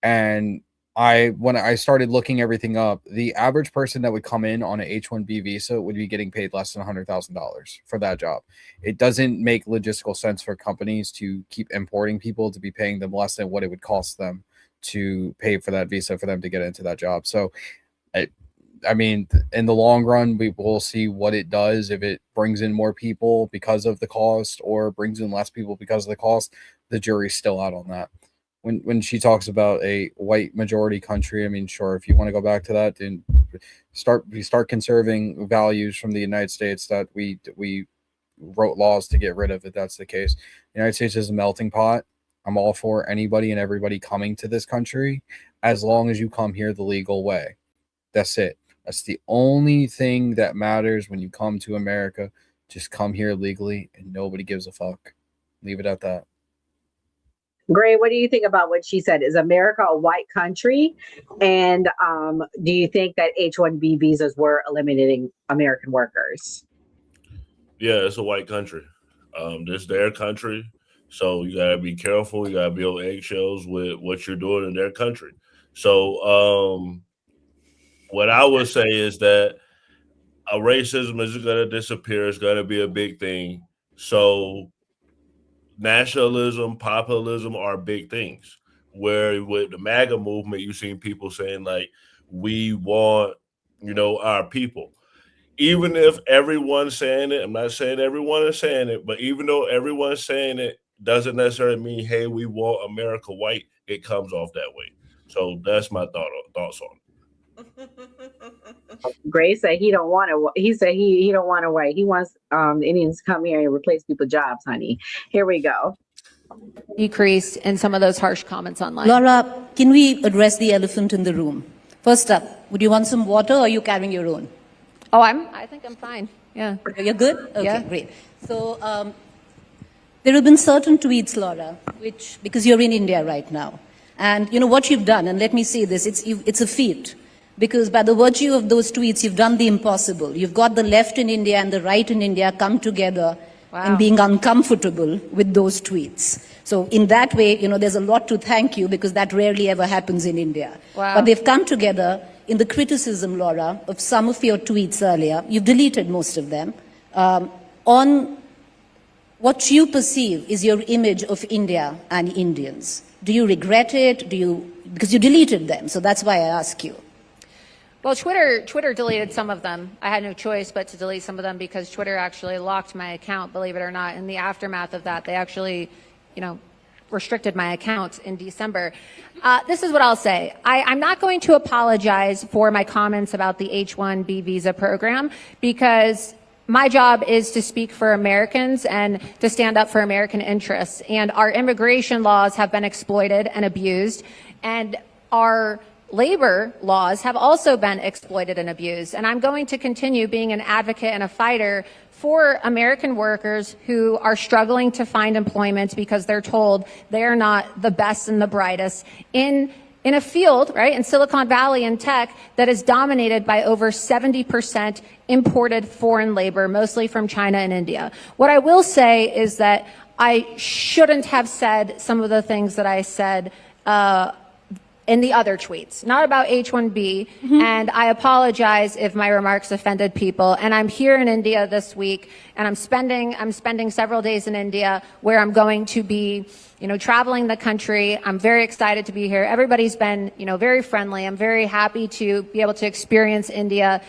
And when I started looking everything up, the average person that would come in on an H-1B visa would be getting paid less than $100,000 for that job. It doesn't make logistical sense for companies to keep importing people to be paying them less than what it would cost them to pay for that visa for them to get into that job. So, I mean, in the long run, we will see what it does. If it brings in more people because of the cost or brings in less people because of the cost, the jury's still out on that. When she talks about a white majority country, I mean, sure, if you want to go back to that, then start conserving values from the United States that we wrote laws to get rid of, if that's the case. The United States is a melting pot. I'm all for anybody and everybody coming to this country as long as you come here the legal way. That's it. That's the only thing that matters when you come to America. Just come here legally and nobody gives a fuck. Leave it at that. Gray, what do you think about what she said? Is America a white country? And do you think that H-1B visas were eliminating American workers? Yeah, it's a white country. This is their country. So you gotta be careful. You gotta be on eggshells with what you're doing in their country. So what I would say is that racism isn't gonna disappear. It's gonna be a big thing. So nationalism, populism are big things. Where with the MAGA movement, you've seen people saying like, we want, our people. Even if everyone's saying it, I'm not saying everyone is saying it, but even though everyone's saying it, doesn't necessarily mean, hey, we want America white. It comes off that way. So that's my thoughts on it. Gray said he don't want to. He said he don't want to white. He wants Indians to come here and replace people's jobs, honey. Here we go. Decrease in some of those harsh comments online. Laura, can we address the elephant in the room? First up, would you want some water or are you carrying your own? Oh, I think I'm fine. Yeah. You're good? Okay, Yeah. great. So there have been certain tweets, Laura, because you're in India right now. And you know what you've done, and let me say this, it's a feat. Because by the virtue of those tweets, you've done the impossible. You've got the left in India and the right in India come together and being uncomfortable with those tweets. So in that way, there's a lot to thank you because that rarely ever happens in India. Wow. But they've come together in the criticism, Laura, of some of your tweets earlier. You've deleted most of them. On what you perceive is your image of India and Indians. Do you regret it? Because you deleted them. So that's why I ask you. Well, Twitter deleted some of them. I had no choice but to delete some of them because Twitter actually locked my account, believe it or not. In the aftermath of that, they actually, restricted my account in December. This is what I'll say. I'm not going to apologize for my comments about the H-1B visa program because my job is to speak for Americans and to stand up for American interests. And our immigration laws have been exploited and abused, and our labor laws have also been exploited and abused. And I'm going to continue being an advocate and a fighter for American workers who are struggling to find employment because they're told they're not the best and the brightest in a field, right, in Silicon Valley in tech that is dominated by over 70% imported foreign labor, mostly from China and India. What I will say is that I shouldn't have said some of the things that I said in the other tweets, not about H-1B, and I apologize if my remarks offended people. And I'm here in India this week, and I'm spending several days in India where I'm going to be, traveling the country. I'm very excited to be here. Everybody's been, very friendly. I'm very happy to be able to experience India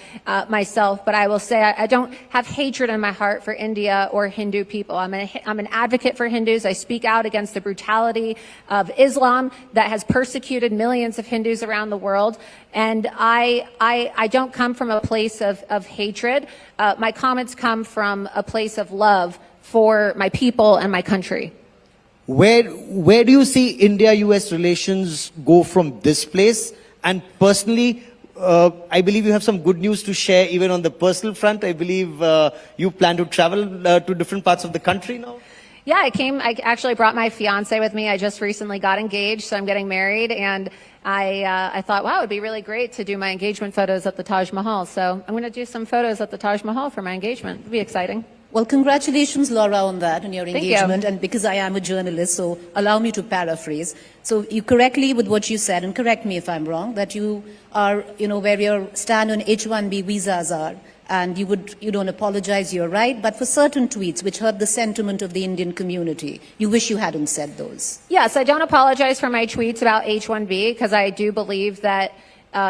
myself. But I will say I don't have hatred in my heart for India or Hindu people. I'm an advocate for Hindus. I speak out against the brutality of Islam that has persecuted millions of Hindus around the world. And I don't come from a place of hatred. My comments come from a place of love for my people and my country. Where do you see India-US relations go from this place? And personally, I believe you have some good news to share even on the personal front. I believe you plan to travel to different parts of the country now. Yeah, I actually brought my fiance with me. I just recently got engaged, so I'm getting married, and I thought, wow, it'd be really great to do my engagement photos at the Taj Mahal. So I'm going to do some photos at the Taj Mahal for my engagement. It'll be exciting. Well, congratulations, Laura, on that, on your Thank engagement. you. And because I am a journalist, so allow me to paraphrase. So you correctly, with what you said, and correct me if I'm wrong, that you are, where your stand on H-1B visas are, and you don't apologize, you're right, but for certain tweets which hurt the sentiment of the Indian community, you wish you hadn't said those. Yes, I don't apologize for my tweets about H-1B because I do believe that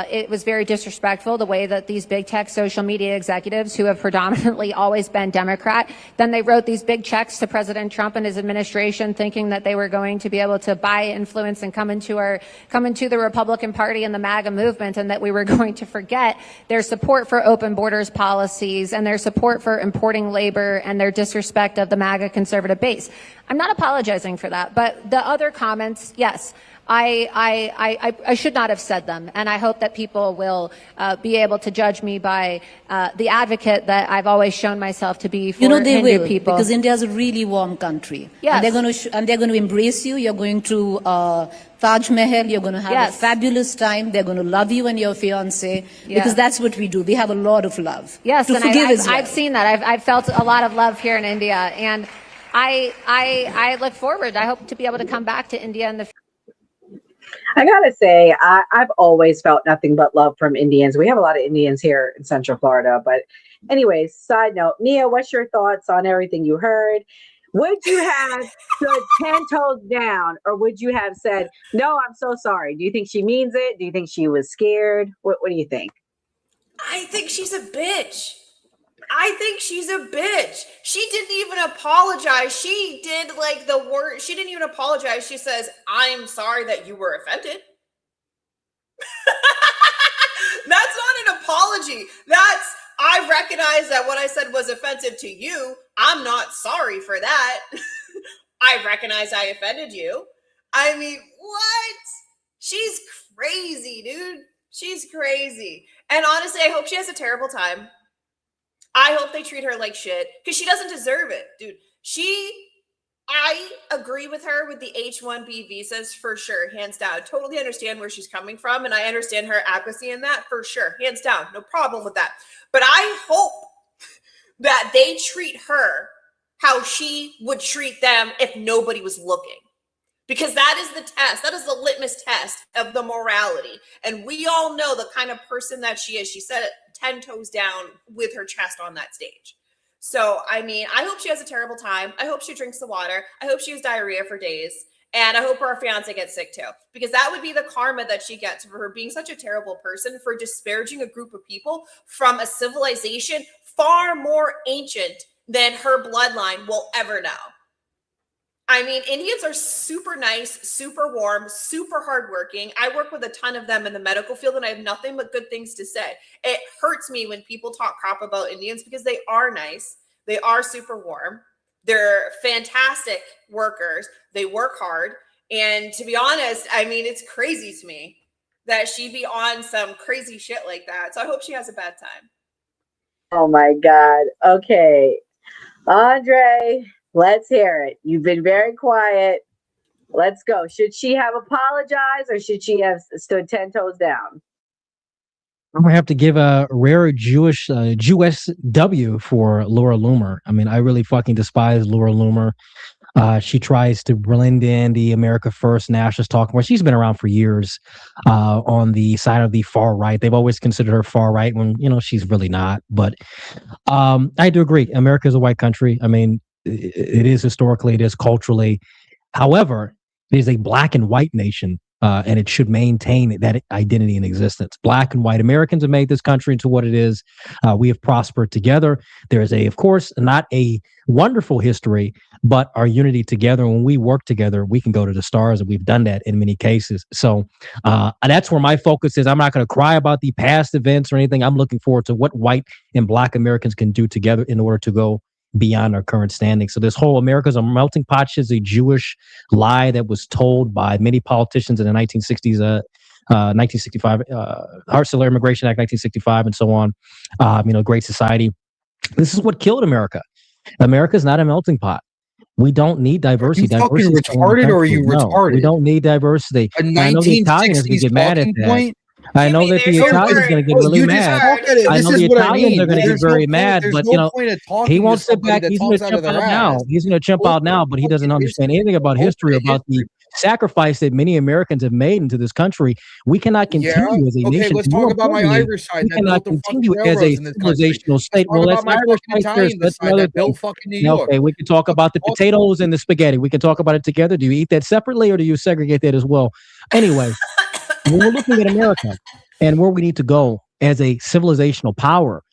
it was very disrespectful the way that these big tech social media executives who have predominantly always been Democrat, then they wrote these big checks to President Trump and his administration thinking that they were going to be able to buy influence and come into the Republican Party and the MAGA movement, and that we were going to forget their support for open borders policies and their support for importing labor and their disrespect of the MAGA conservative base. I'm not apologizing for that, but the other comments, yes, I should not have said them, and I hope that people will be able to judge me by the advocate that I've always shown myself to be for they Hindu will, people. because India is a really warm country. Yes. And they're going to embrace you. You're going to Taj Mahal. You're going to have Yes. a fabulous time. They're going to love you and your fiance because that's what we do. We have a lot of love. Yes, to and forgive as well. I've seen that. I've felt a lot of love here in India, and I look forward. I hope to be able to come back to India in the future. I gotta say, I've always felt nothing but love from Indians. We have a lot of Indians here in Central Florida. But anyways, side note, Mia, what's your thoughts on everything you heard? Would you have stood 10 toes down, or would you have said, no, I'm so sorry? Do you think she means it? Do you think she was scared? What do you think? I think she's a bitch. I think she's a bitch. She didn't even apologize. She did like the word. She didn't even apologize. She says, I'm sorry that you were offended. That's not an apology. I recognize that what I said was offensive to you. I'm not sorry for that. I recognize I offended you. I mean, what? She's crazy, dude. She's crazy. And honestly, I hope she has a terrible time. I hope they treat her like shit because she doesn't deserve it, dude. I agree with her with the H-1B visas for sure, hands down. Totally understand where she's coming from, and I understand her apathy in that for sure, hands down. No problem with that. But I hope that they treat her how she would treat them if nobody was looking. Because that is the test. That is the litmus test of the morality. And we all know the kind of person that she is. She said it 10 toes down with her chest on that stage. So, I mean, I hope she has a terrible time. I hope she drinks the water. I hope she has diarrhea for days. And I hope her fiance gets sick too, because that would be the karma that she gets for her being such a terrible person, for disparaging a group of people from a civilization far more ancient than her bloodline will ever know. I mean, Indians are super nice, super warm, super hardworking. I work with a ton of them in the medical field, and I have nothing but good things to say. It hurts me when people talk crap about Indians because they are nice. They are super warm. They're fantastic workers. They work hard. And to be honest, I mean, it's crazy to me that she'd be on some crazy shit like that. So I hope she has a bad time. Oh my God. Okay. Andre, let's hear it. You've been very quiet. Let's go. Should she have apologized or should she have stood 10 toes down? I'm gonna have to give a rare Jewish W for Laura Loomer. I mean, I really fucking despise Laura Loomer. She tries to blend in the America First nationalist talking where she's been around for years on the side of the far right. They've always considered her far right when, you know, she's really not. But I do agree. America is a white country. I mean, it is historically, it is culturally. However, it is a black and white nation. And it should maintain that identity and existence. Black and white Americans have made this country into what it is. We have prospered together. There is of course, not a wonderful history, but our unity together. When we work together, we can go to the stars, and we've done that in many cases. So that's where my focus is. I'm not going to cry about the past events or anything. I'm looking forward to what white and black Americans can do together in order to go beyond our current standing. So this whole America's a melting pot is a Jewish lie that was told by many politicians in the 1960s, 1965, Hart-Celler Immigration Act, 1965, and so on. Great Society. This is what killed America. America's not a melting pot. We don't need diversity. Are you fucking retarded, or are you retarded? We don't need diversity. A I know the Italians are going to get mad at that. point? I know that the Italians are going to get really mad. I know the Italians are going to get very mad, but he won't sit back. He's going to chimp out now. He's going to chimp out now, but he doesn't understand anything about history, about the sacrifice that many Americans have made into this country. We cannot continue as a nation. Let's talk about my Irish side. We cannot continue as a civilizational state. Well, that's Irish side. Okay, we can talk about the potatoes and the spaghetti. We can talk about it together. Do you eat that separately, or do you segregate that as well? Anyway. When we're looking at America and where we need to go as a civilizational power,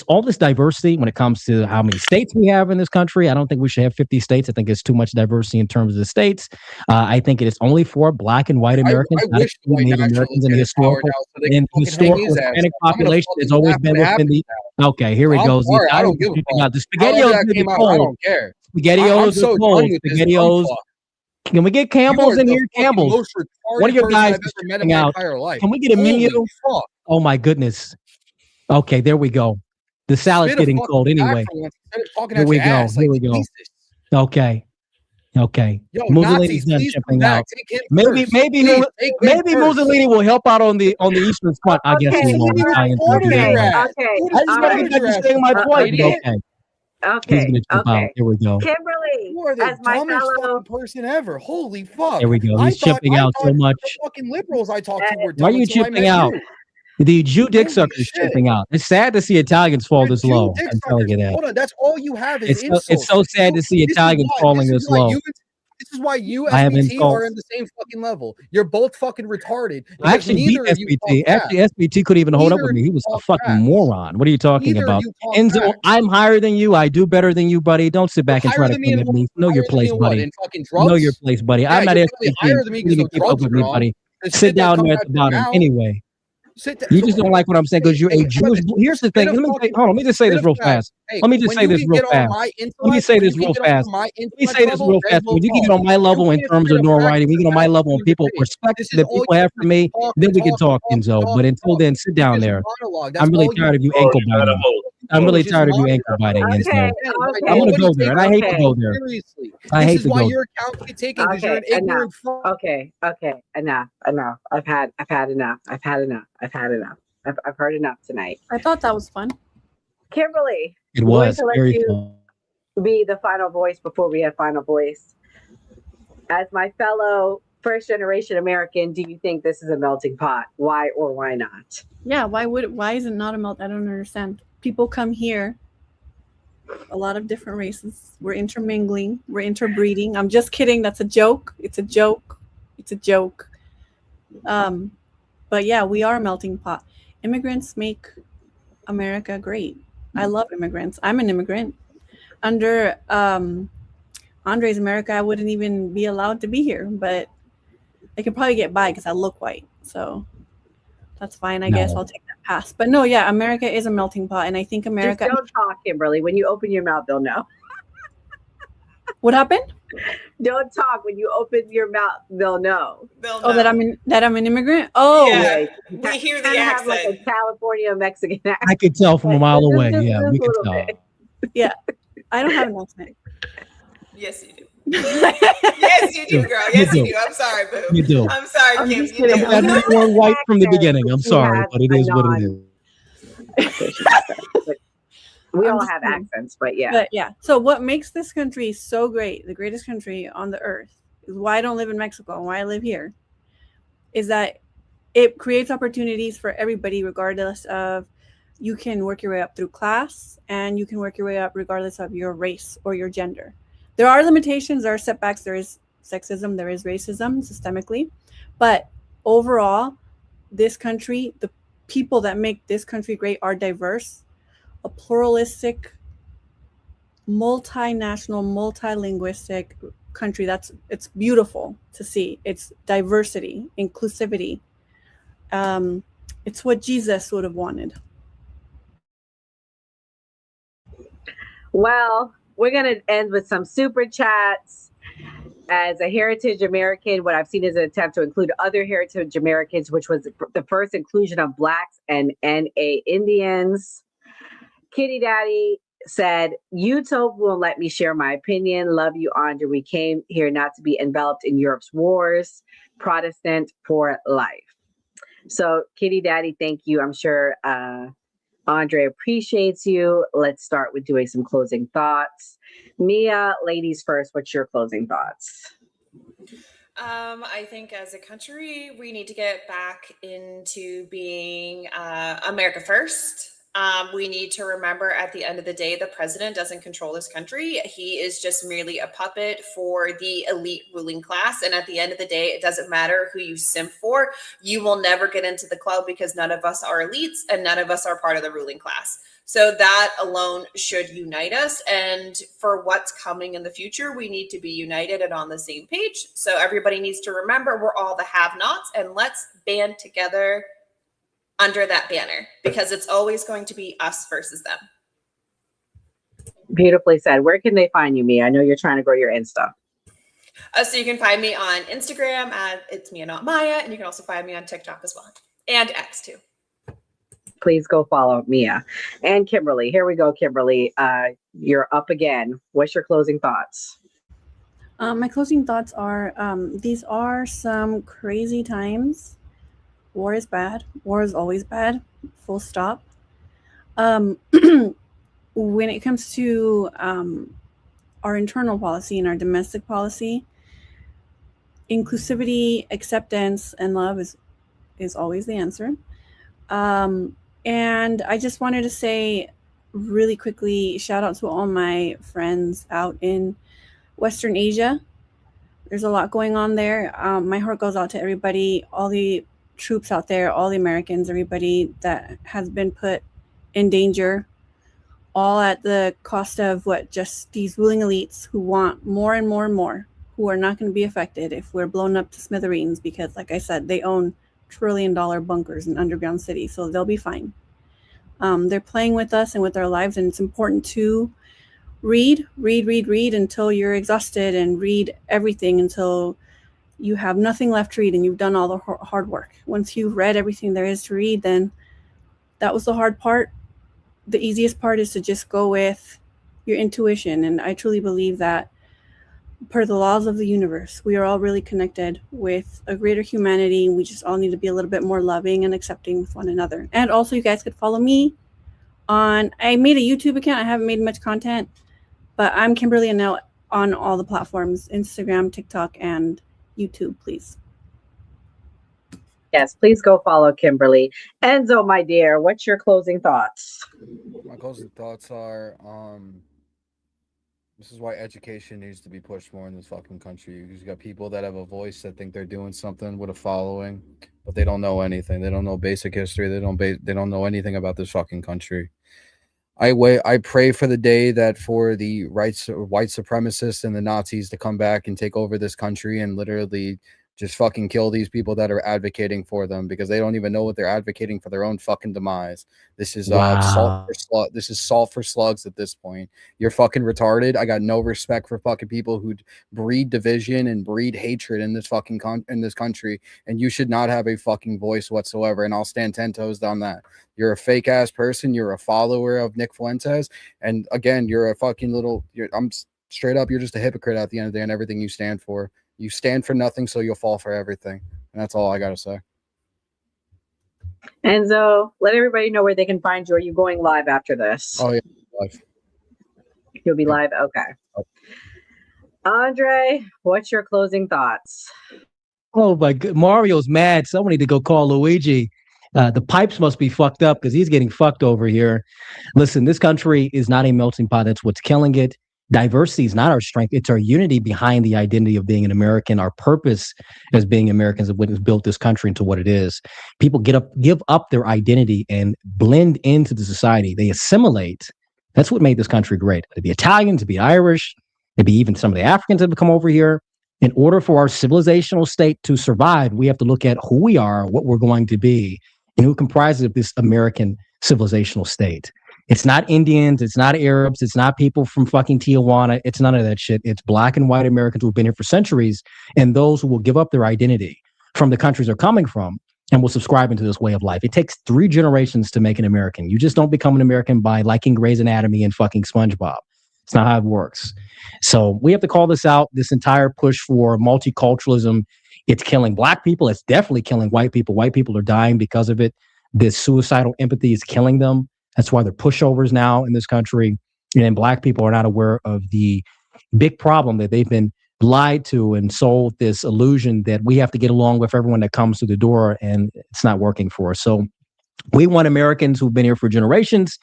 all this diversity when it comes to how many states we have in this country, I don't think we should have 50 states. I think it's too much diversity in terms of the states. I think it is only for black and white Americans. I wish Native Americans and the historical Hispanic population has always been within the. Okay, here it goes. I don't give a fuck. The SpaghettiOs. I don't care. SpaghettiOs are cold. SpaghettiOs. Can we get Campbell's in here? Campbell's. One of your guys is shipping out. Can we get a menu? Oh my goodness. Okay, there we go. The salad's getting cold anyway. Here we go. Here we go. Okay. Mussolini's done shipping out. Maybe Mussolini will help out on the Eastern Front. I guess he won't. I just want to get back to saying my point. Okay. Here we go. Kimberly, you are the dumbest fucking person ever. Holy fuck. Here we go. He's chipping out so much. The fucking liberals I talked to were dumb. Why are you chipping out? The Jew dick sucker is chipping out. It's sad to see Italians fall this low. I'm telling you that. Hold on, that's all you have is insults. It's so sad to see Italians falling this low. This is why you and SBT are in the same fucking level. You're both fucking retarded. I actually beat SBT. Actually, SBT couldn't even hold up with me. He was a fucking moron. What are you talking about? Enzo, I'm higher than you. I do better than you, buddy. Don't sit back and try to come at me. Know your place, buddy. Know your place, buddy. I'm not SBT. You keep up with me, buddy. Sit down there at the bottom. Anyway. You just don't like what I'm saying because you're a Jewish. Here's the thing. Let me just say this real fast. Let me just say this real fast. Let me say this real fast. When you get on my level in terms of notoriety, we get on my level and people respect that people have for me, then we can talk, Enzo. But until then, sit down there. I'm really tired of you ankle biting. I'm really tired of you ankle biting, Enzo. I'm gonna go there, and I hate to go there. I hate to go. Your account get taken because you're an ignorant fuck. Okay. Enough. I've had enough. I've heard enough tonight. I thought that was fun. Kimberly. It was very fun. Be the final voice before we have final voice. As my fellow first generation American, do you think this is a melting pot? Why or why not? Yeah, why is it not a melt? I don't understand. People come here a lot of different races. We're intermingling. We're interbreeding. I'm just kidding. That's a joke. It's a joke. It's a joke. But yeah, we are a melting pot. Immigrants make America great. I love immigrants. I'm an immigrant. Under Andre's America, I wouldn't even be allowed to be here, but I could probably get by because I look white. So that's fine. I guess I'll take that pass. But no, yeah, America is a melting pot. And I think America. Just don't talk, Kimberly. When you open your mouth, they'll know. What happened? Don't talk. When you open your mouth, they'll know. Oh, that I'm an immigrant. Oh, Yeah, we hear the Kind of have like accent. a California Mexican accent. I could tell from a mile away. Yeah, we could little tell. bit. Yeah, I don't have an accent. Yes, you do. Yes, you do, girl. Yes, you do. I'm sorry, boo. You do. I'm sorry, I'm Kim. just You kidding. do. I knew you weren't white from the beginning. I'm She sorry, has but it a is what it is. We I'm all just have kidding. accents, but yeah. But yeah, so what makes this country so great, the greatest country on the earth, is why I don't live in Mexico and why I live here, is that it creates opportunities for everybody, regardless of, you can work your way up through class and you can work your way up regardless of your race or your gender. There are limitations, there are setbacks, there is sexism, there is racism systemically, but overall, this country, the people that make this country great are diverse, a pluralistic, multinational, multilinguistic country. It's beautiful to see. It's diversity, inclusivity. It's what Jesus would have wanted. Well, we're going to end with some super chats. As a Heritage American, what I've seen is an attempt to include other Heritage Americans, which was the first inclusion of Blacks and NA Indians. Kitty Daddy said, YouTube won't let me share my opinion. Love you, Andre. We came here not to be enveloped in Europe's wars. Protestant for life. So, Kitty Daddy, thank you. I'm sure Andre appreciates you. Let's start with doing some closing thoughts. Mia, ladies first, what's your closing thoughts? I think as a country, we need to get back into being America first. We need to remember at the end of the day, the president doesn't control this country. He is just merely a puppet for the elite ruling class. And at the end of the day, it doesn't matter who you simp for. You will never get into the club because none of us are elites and none of us are part of the ruling class. So that alone should unite us. And for what's coming in the future, we need to be united and on the same page. So everybody needs to remember we're all the have-nots, and let's band together under that banner, because it's always going to be us versus them. Beautifully said. Where can they find you, Mia? I know you're trying to grow your Insta. So you can find me on Instagram at It's Mia Not Maya, and you can also find me on TikTok as well, and X too. Please go follow Mia. And Kimberly. Here we go, Kimberly. You're up again. What's your closing thoughts? My closing thoughts are, these are some crazy times. War is bad. War is always bad. Full stop. When it comes to our internal policy and our domestic policy, inclusivity, acceptance, and love is always the answer. And I just wanted to say really quickly, shout out to all my friends out in Western Asia. There's a lot going on there. My heart goes out to everybody, all the troops out there, all the Americans, everybody that has been put in danger, all at the cost of just these ruling elites who want more and more and more, who are not going to be affected if we're blown up to smithereens, because like I said, they own trillion-dollar bunkers in underground cities, so they'll be fine. They're playing with us and with our lives, and it's important to read until you're exhausted, and read everything until you have nothing left to read and you've done all the hard work. Once you've read everything there is to read, then that was the hard part. The easiest part is to just go with your intuition. And I truly believe that, per the laws of the universe, we are all really connected with a greater humanity. We just all need to be a little bit more loving and accepting with one another. And also, you guys could follow me on, I made a YouTube account. I haven't made much content, but I'm Kimberly Annell on all the platforms, Instagram, TikTok, and YouTube, please. Yes, please go follow Kimberly. Enzo, my dear, what's your closing thoughts? My closing thoughts are This is why education needs to be pushed more in this fucking country. You got people that have a voice that think they're doing something with a following, but they don't know anything. They don't know basic history. They don't know anything about this fucking country. I pray for the day that for the white supremacists and the Nazis to come back and take over this country and literally just fucking kill these people that are advocating for them, because they don't even know what they're advocating for their own fucking demise. This is This is salt for slugs at this point. You're fucking retarded. I got no respect for fucking people who breed division and breed hatred in this fucking in this country, and you should not have a fucking voice whatsoever. And I'll stand 10 toes down that. You're a fake ass person. You're a follower of Nick Fuentes, and again, you're a fucking little. I'm straight up. You're just a hypocrite at the end of the day, and everything you stand for. You stand for nothing, so you'll fall for everything. And that's all I got to say. Enzo, let everybody know where they can find you. Are you going live after this? Oh, yeah. Live. You'll be live? Okay. Andre, what's your closing thoughts? Oh, my God. Mario's mad. Someone need to go call Luigi. The pipes must be fucked up because he's getting fucked over here. Listen, this country is not a melting pot. That's what's killing it. Diversity is not our strength. It's our unity behind the identity of being an American. Our purpose as being Americans is what has built this country into what it is. People give up their identity and blend into the society. They assimilate. That's what made this country great. To be Italian, to be Irish, maybe even some of the Africans that have come over here. In order for our civilizational state to survive, we have to look at who we are, what we're going to be, and who comprises of this American civilizational state. It's not Indians. It's not Arabs. It's not people from fucking Tijuana. It's none of that shit. It's black and white Americans who've been here for centuries, and those who will give up their identity from the countries they're coming from and will subscribe into this way of life. It takes 3 generations to make an American. You just don't become an American by liking Grey's Anatomy and fucking SpongeBob. It's not how it works. So we have to call this out. This entire push for multiculturalism, it's killing black people. It's definitely killing white people. White people are dying because of it. This suicidal empathy is killing them. That's why they're pushovers now in this country. And black people are not aware of the big problem that they've been lied to and sold this illusion that we have to get along with everyone that comes through the door, and it's not working for us. So we want Americans who've been here for generations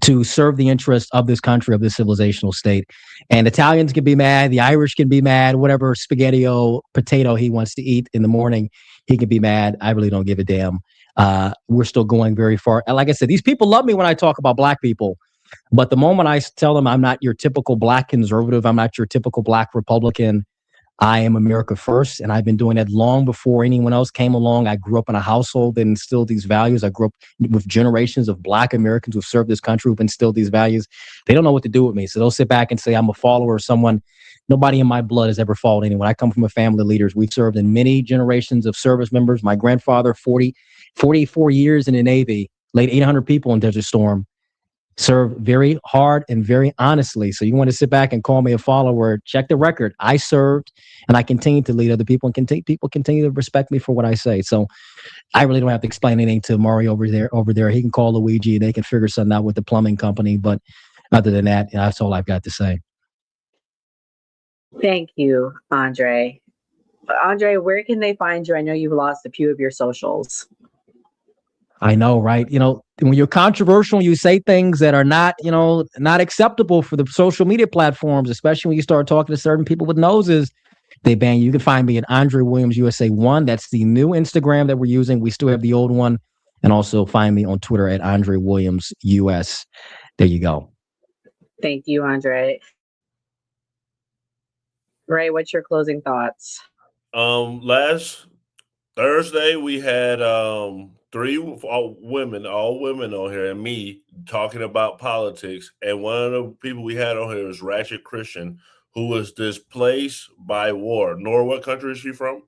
to serve the interests of this country, of this civilizational state. And Italians can be mad, the Irish can be mad, whatever spaghetti-o potato he wants to eat in the morning, he can be mad. I really don't give a damn. We're still going very far. And like I said, these people love me when I talk about black people. But the moment I tell them I'm not your typical black conservative, I'm not your typical black Republican, I am America first. And I've been doing that long before anyone else came along. I grew up in a household that instilled these values. I grew up with generations of black Americans who've served this country, who've instilled these values. They don't know what to do with me. So they'll sit back and say I'm a follower of someone. Nobody in my blood has ever followed anyone. I come from a family of leaders. We've served in many generations of service members. My grandfather, 44 years in the Navy, laid 800 people in Desert Storm, served very hard and very honestly. So you want to sit back and call me a follower, check the record. I served and I continue to lead other people, and people continue to respect me for what I say. So I really don't have to explain anything to Mario over there. He can call Luigi and they can figure something out with the plumbing company. But other than that, that's all I've got to say. Thank you, Andre. Andre, where can they find you? I know you've lost a few of your socials. I know, right? You know, when you're controversial, you say things that are not, you know, not acceptable for the social media platforms, especially when you start talking to certain people with noses, they ban you. You can find me at Andre Williams USA 1. That's the new Instagram that we're using. We still have the old one. And also find me on Twitter at Andre Williams US. There you go. Thank you, Andre. Ray, what's your closing thoughts? Last Thursday we had 3 all women on here and me talking about politics. And one of the people we had on here is Ratchet Christian, who was displaced by war. Nora, what country is she from?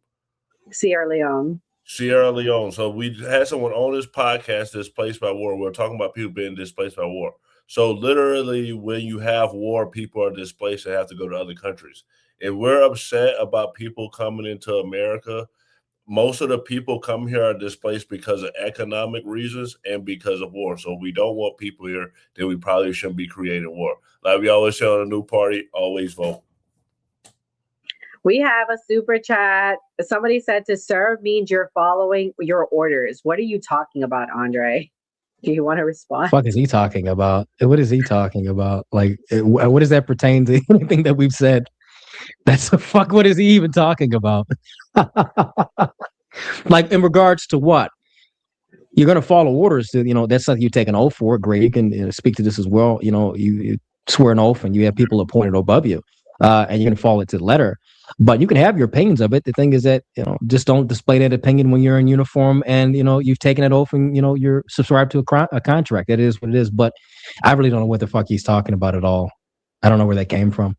Sierra Leone. Sierra Leone. So we had someone on this podcast displaced by war. We're talking about people being displaced by war. So literally when you have war, people are displaced and have to go to other countries. If we're upset about people coming into America, most of the people come here are displaced because of economic reasons and because of war. So we don't want people here, then we probably shouldn't be creating war. Like we always say on a new party, always vote. We have a super chat. Somebody said to serve means you're following your orders. What are you talking about, Andre? Do you want to respond? Fuck is he talking about? What is he talking about? Like, what does that pertain to anything that we've said? That's a fuck. What is he even talking about? Like, in regards to what? You're going to follow orders. That's something you take an oath for. Great. You can speak to this as well. You swear an oath and you have people appointed above you, and you're going to follow it to the letter. But you can have your opinions of it. The thing is that, just don't display that opinion when you're in uniform and, you've taken an oath and, you're subscribed to a contract. That is what it is. But I really don't know what the fuck he's talking about at all. I don't know where that came from.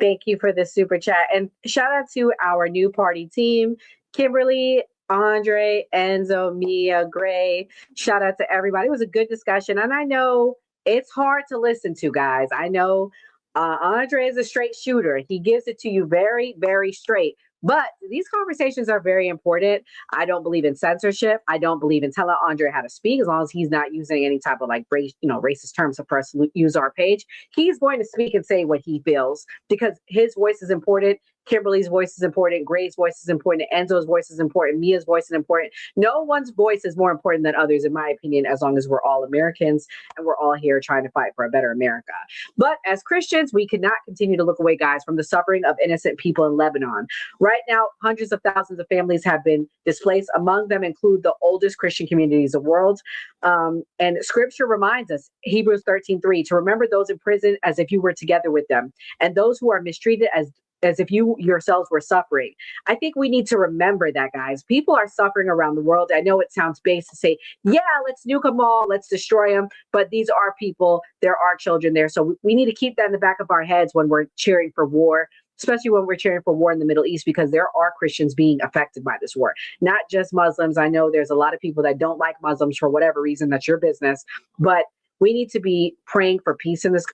Thank you for the super chat. And shout out to our new party team, Kimberly, Andre, Enzo, Mia, Gray. Shout out to everybody. It was a good discussion. And I know it's hard to listen to, guys. I know Andre is a straight shooter. He gives it to you very, very straight. But these conversations are very important. I don't believe in censorship. I don't believe in telling Andre how to speak, as long as he's not using any type of racist terms for us to use our page. He's going to speak and say what he feels because his voice is important. Kimberly's voice is important. Gray's voice is important. Enzo's voice is important. Mia's voice is important. No one's voice is more important than others, in my opinion, as long as we're all Americans and we're all here trying to fight for a better America. But as Christians, we cannot continue to look away, guys, from the suffering of innocent people in Lebanon. Right now, hundreds of thousands of families have been displaced. Among them include the oldest Christian communities of the world. And scripture reminds us, Hebrews 13:3, to remember those in prison as if you were together with them, and those who are mistreated as if you yourselves were suffering. I think we need to remember that, guys. People are suffering around the world. I know it sounds base to say, yeah, let's nuke them all, let's destroy them. But these are people, there are children there. So we need to keep that in the back of our heads when we're cheering for war, especially when we're cheering for war in the Middle East, because there are Christians being affected by this war, not just Muslims. I know there's a lot of people that don't like Muslims for whatever reason. That's your business. But we need to be praying for peace in this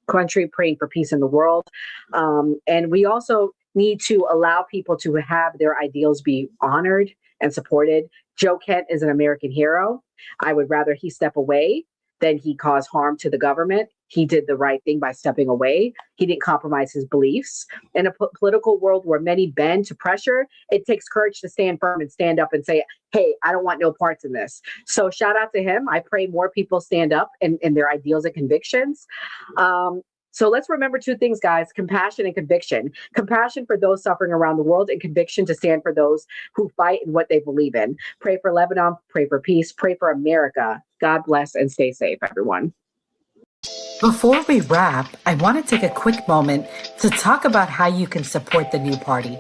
country, praying for peace in the world. And we also need to allow people to have their ideals be honored and supported. Joe Kent is an American hero. I would rather he step away than he cause harm to the government. He did the right thing by stepping away. He didn't compromise his beliefs. In a political world where many bend to pressure, it takes courage to stand firm and stand up and say, hey, I don't want no parts in this. So shout out to him. I pray more people stand up in their ideals and convictions. So let's remember two things, guys: compassion and conviction. Compassion for those suffering around the world, and conviction to stand for those who fight in what they believe in. Pray for Lebanon, pray for peace, pray for America. God bless and stay safe, everyone. Before we wrap, I want to take a quick moment to talk about how you can support the New Party.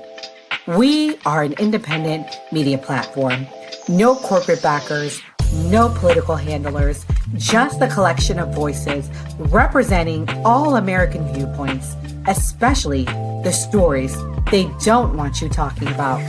We are an independent media platform. No corporate backers, no political handlers, just a collection of voices representing all American viewpoints, especially the stories they don't want you talking about.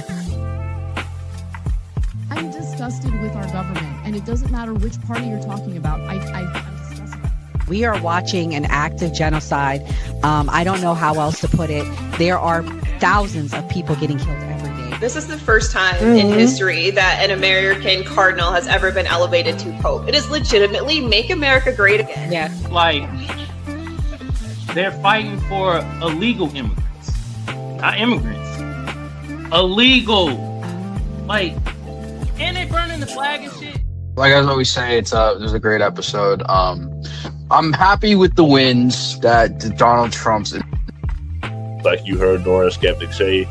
I'm disgusted with our government, and it doesn't matter which party you're talking about. I'm disgusted. We are watching an active genocide. I don't know how else to put it. There are thousands of people getting killed every day. This is the first time in history that an American cardinal has ever been elevated to pope. It is legitimately make America great again. Yeah. Like, they're fighting for illegal immigrants, not immigrants. Illegal. Like, and they burning the flag and shit. Like I always say, it was a great episode. I'm happy with the wins that Donald Trump's. Like you heard Nora Skeptic say,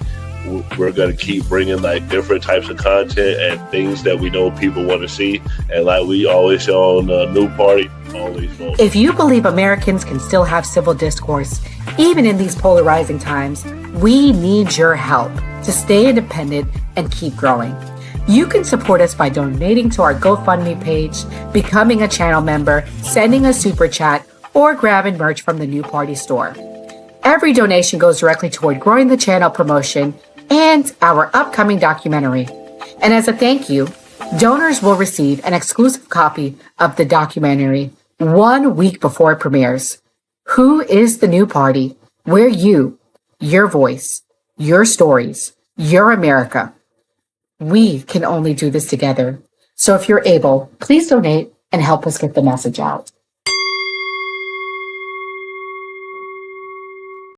we're going to keep bringing like different types of content and things that we know people want to see. And like we always say on the New Party, always vote. If you believe Americans can still have civil discourse, even in these polarizing times, we need your help to stay independent and keep growing. You can support us by donating to our GoFundMe page, becoming a channel member, sending a super chat, or grabbing merch from the New Party store. Every donation goes directly toward growing the channel promotion and our upcoming documentary. And as a thank you, donors will receive an exclusive copy of the documentary 1 week before it premieres. Who is the New Party? We're you, your voice, your stories, your America. We can only do this together. So if you're able, please donate and help us get the message out.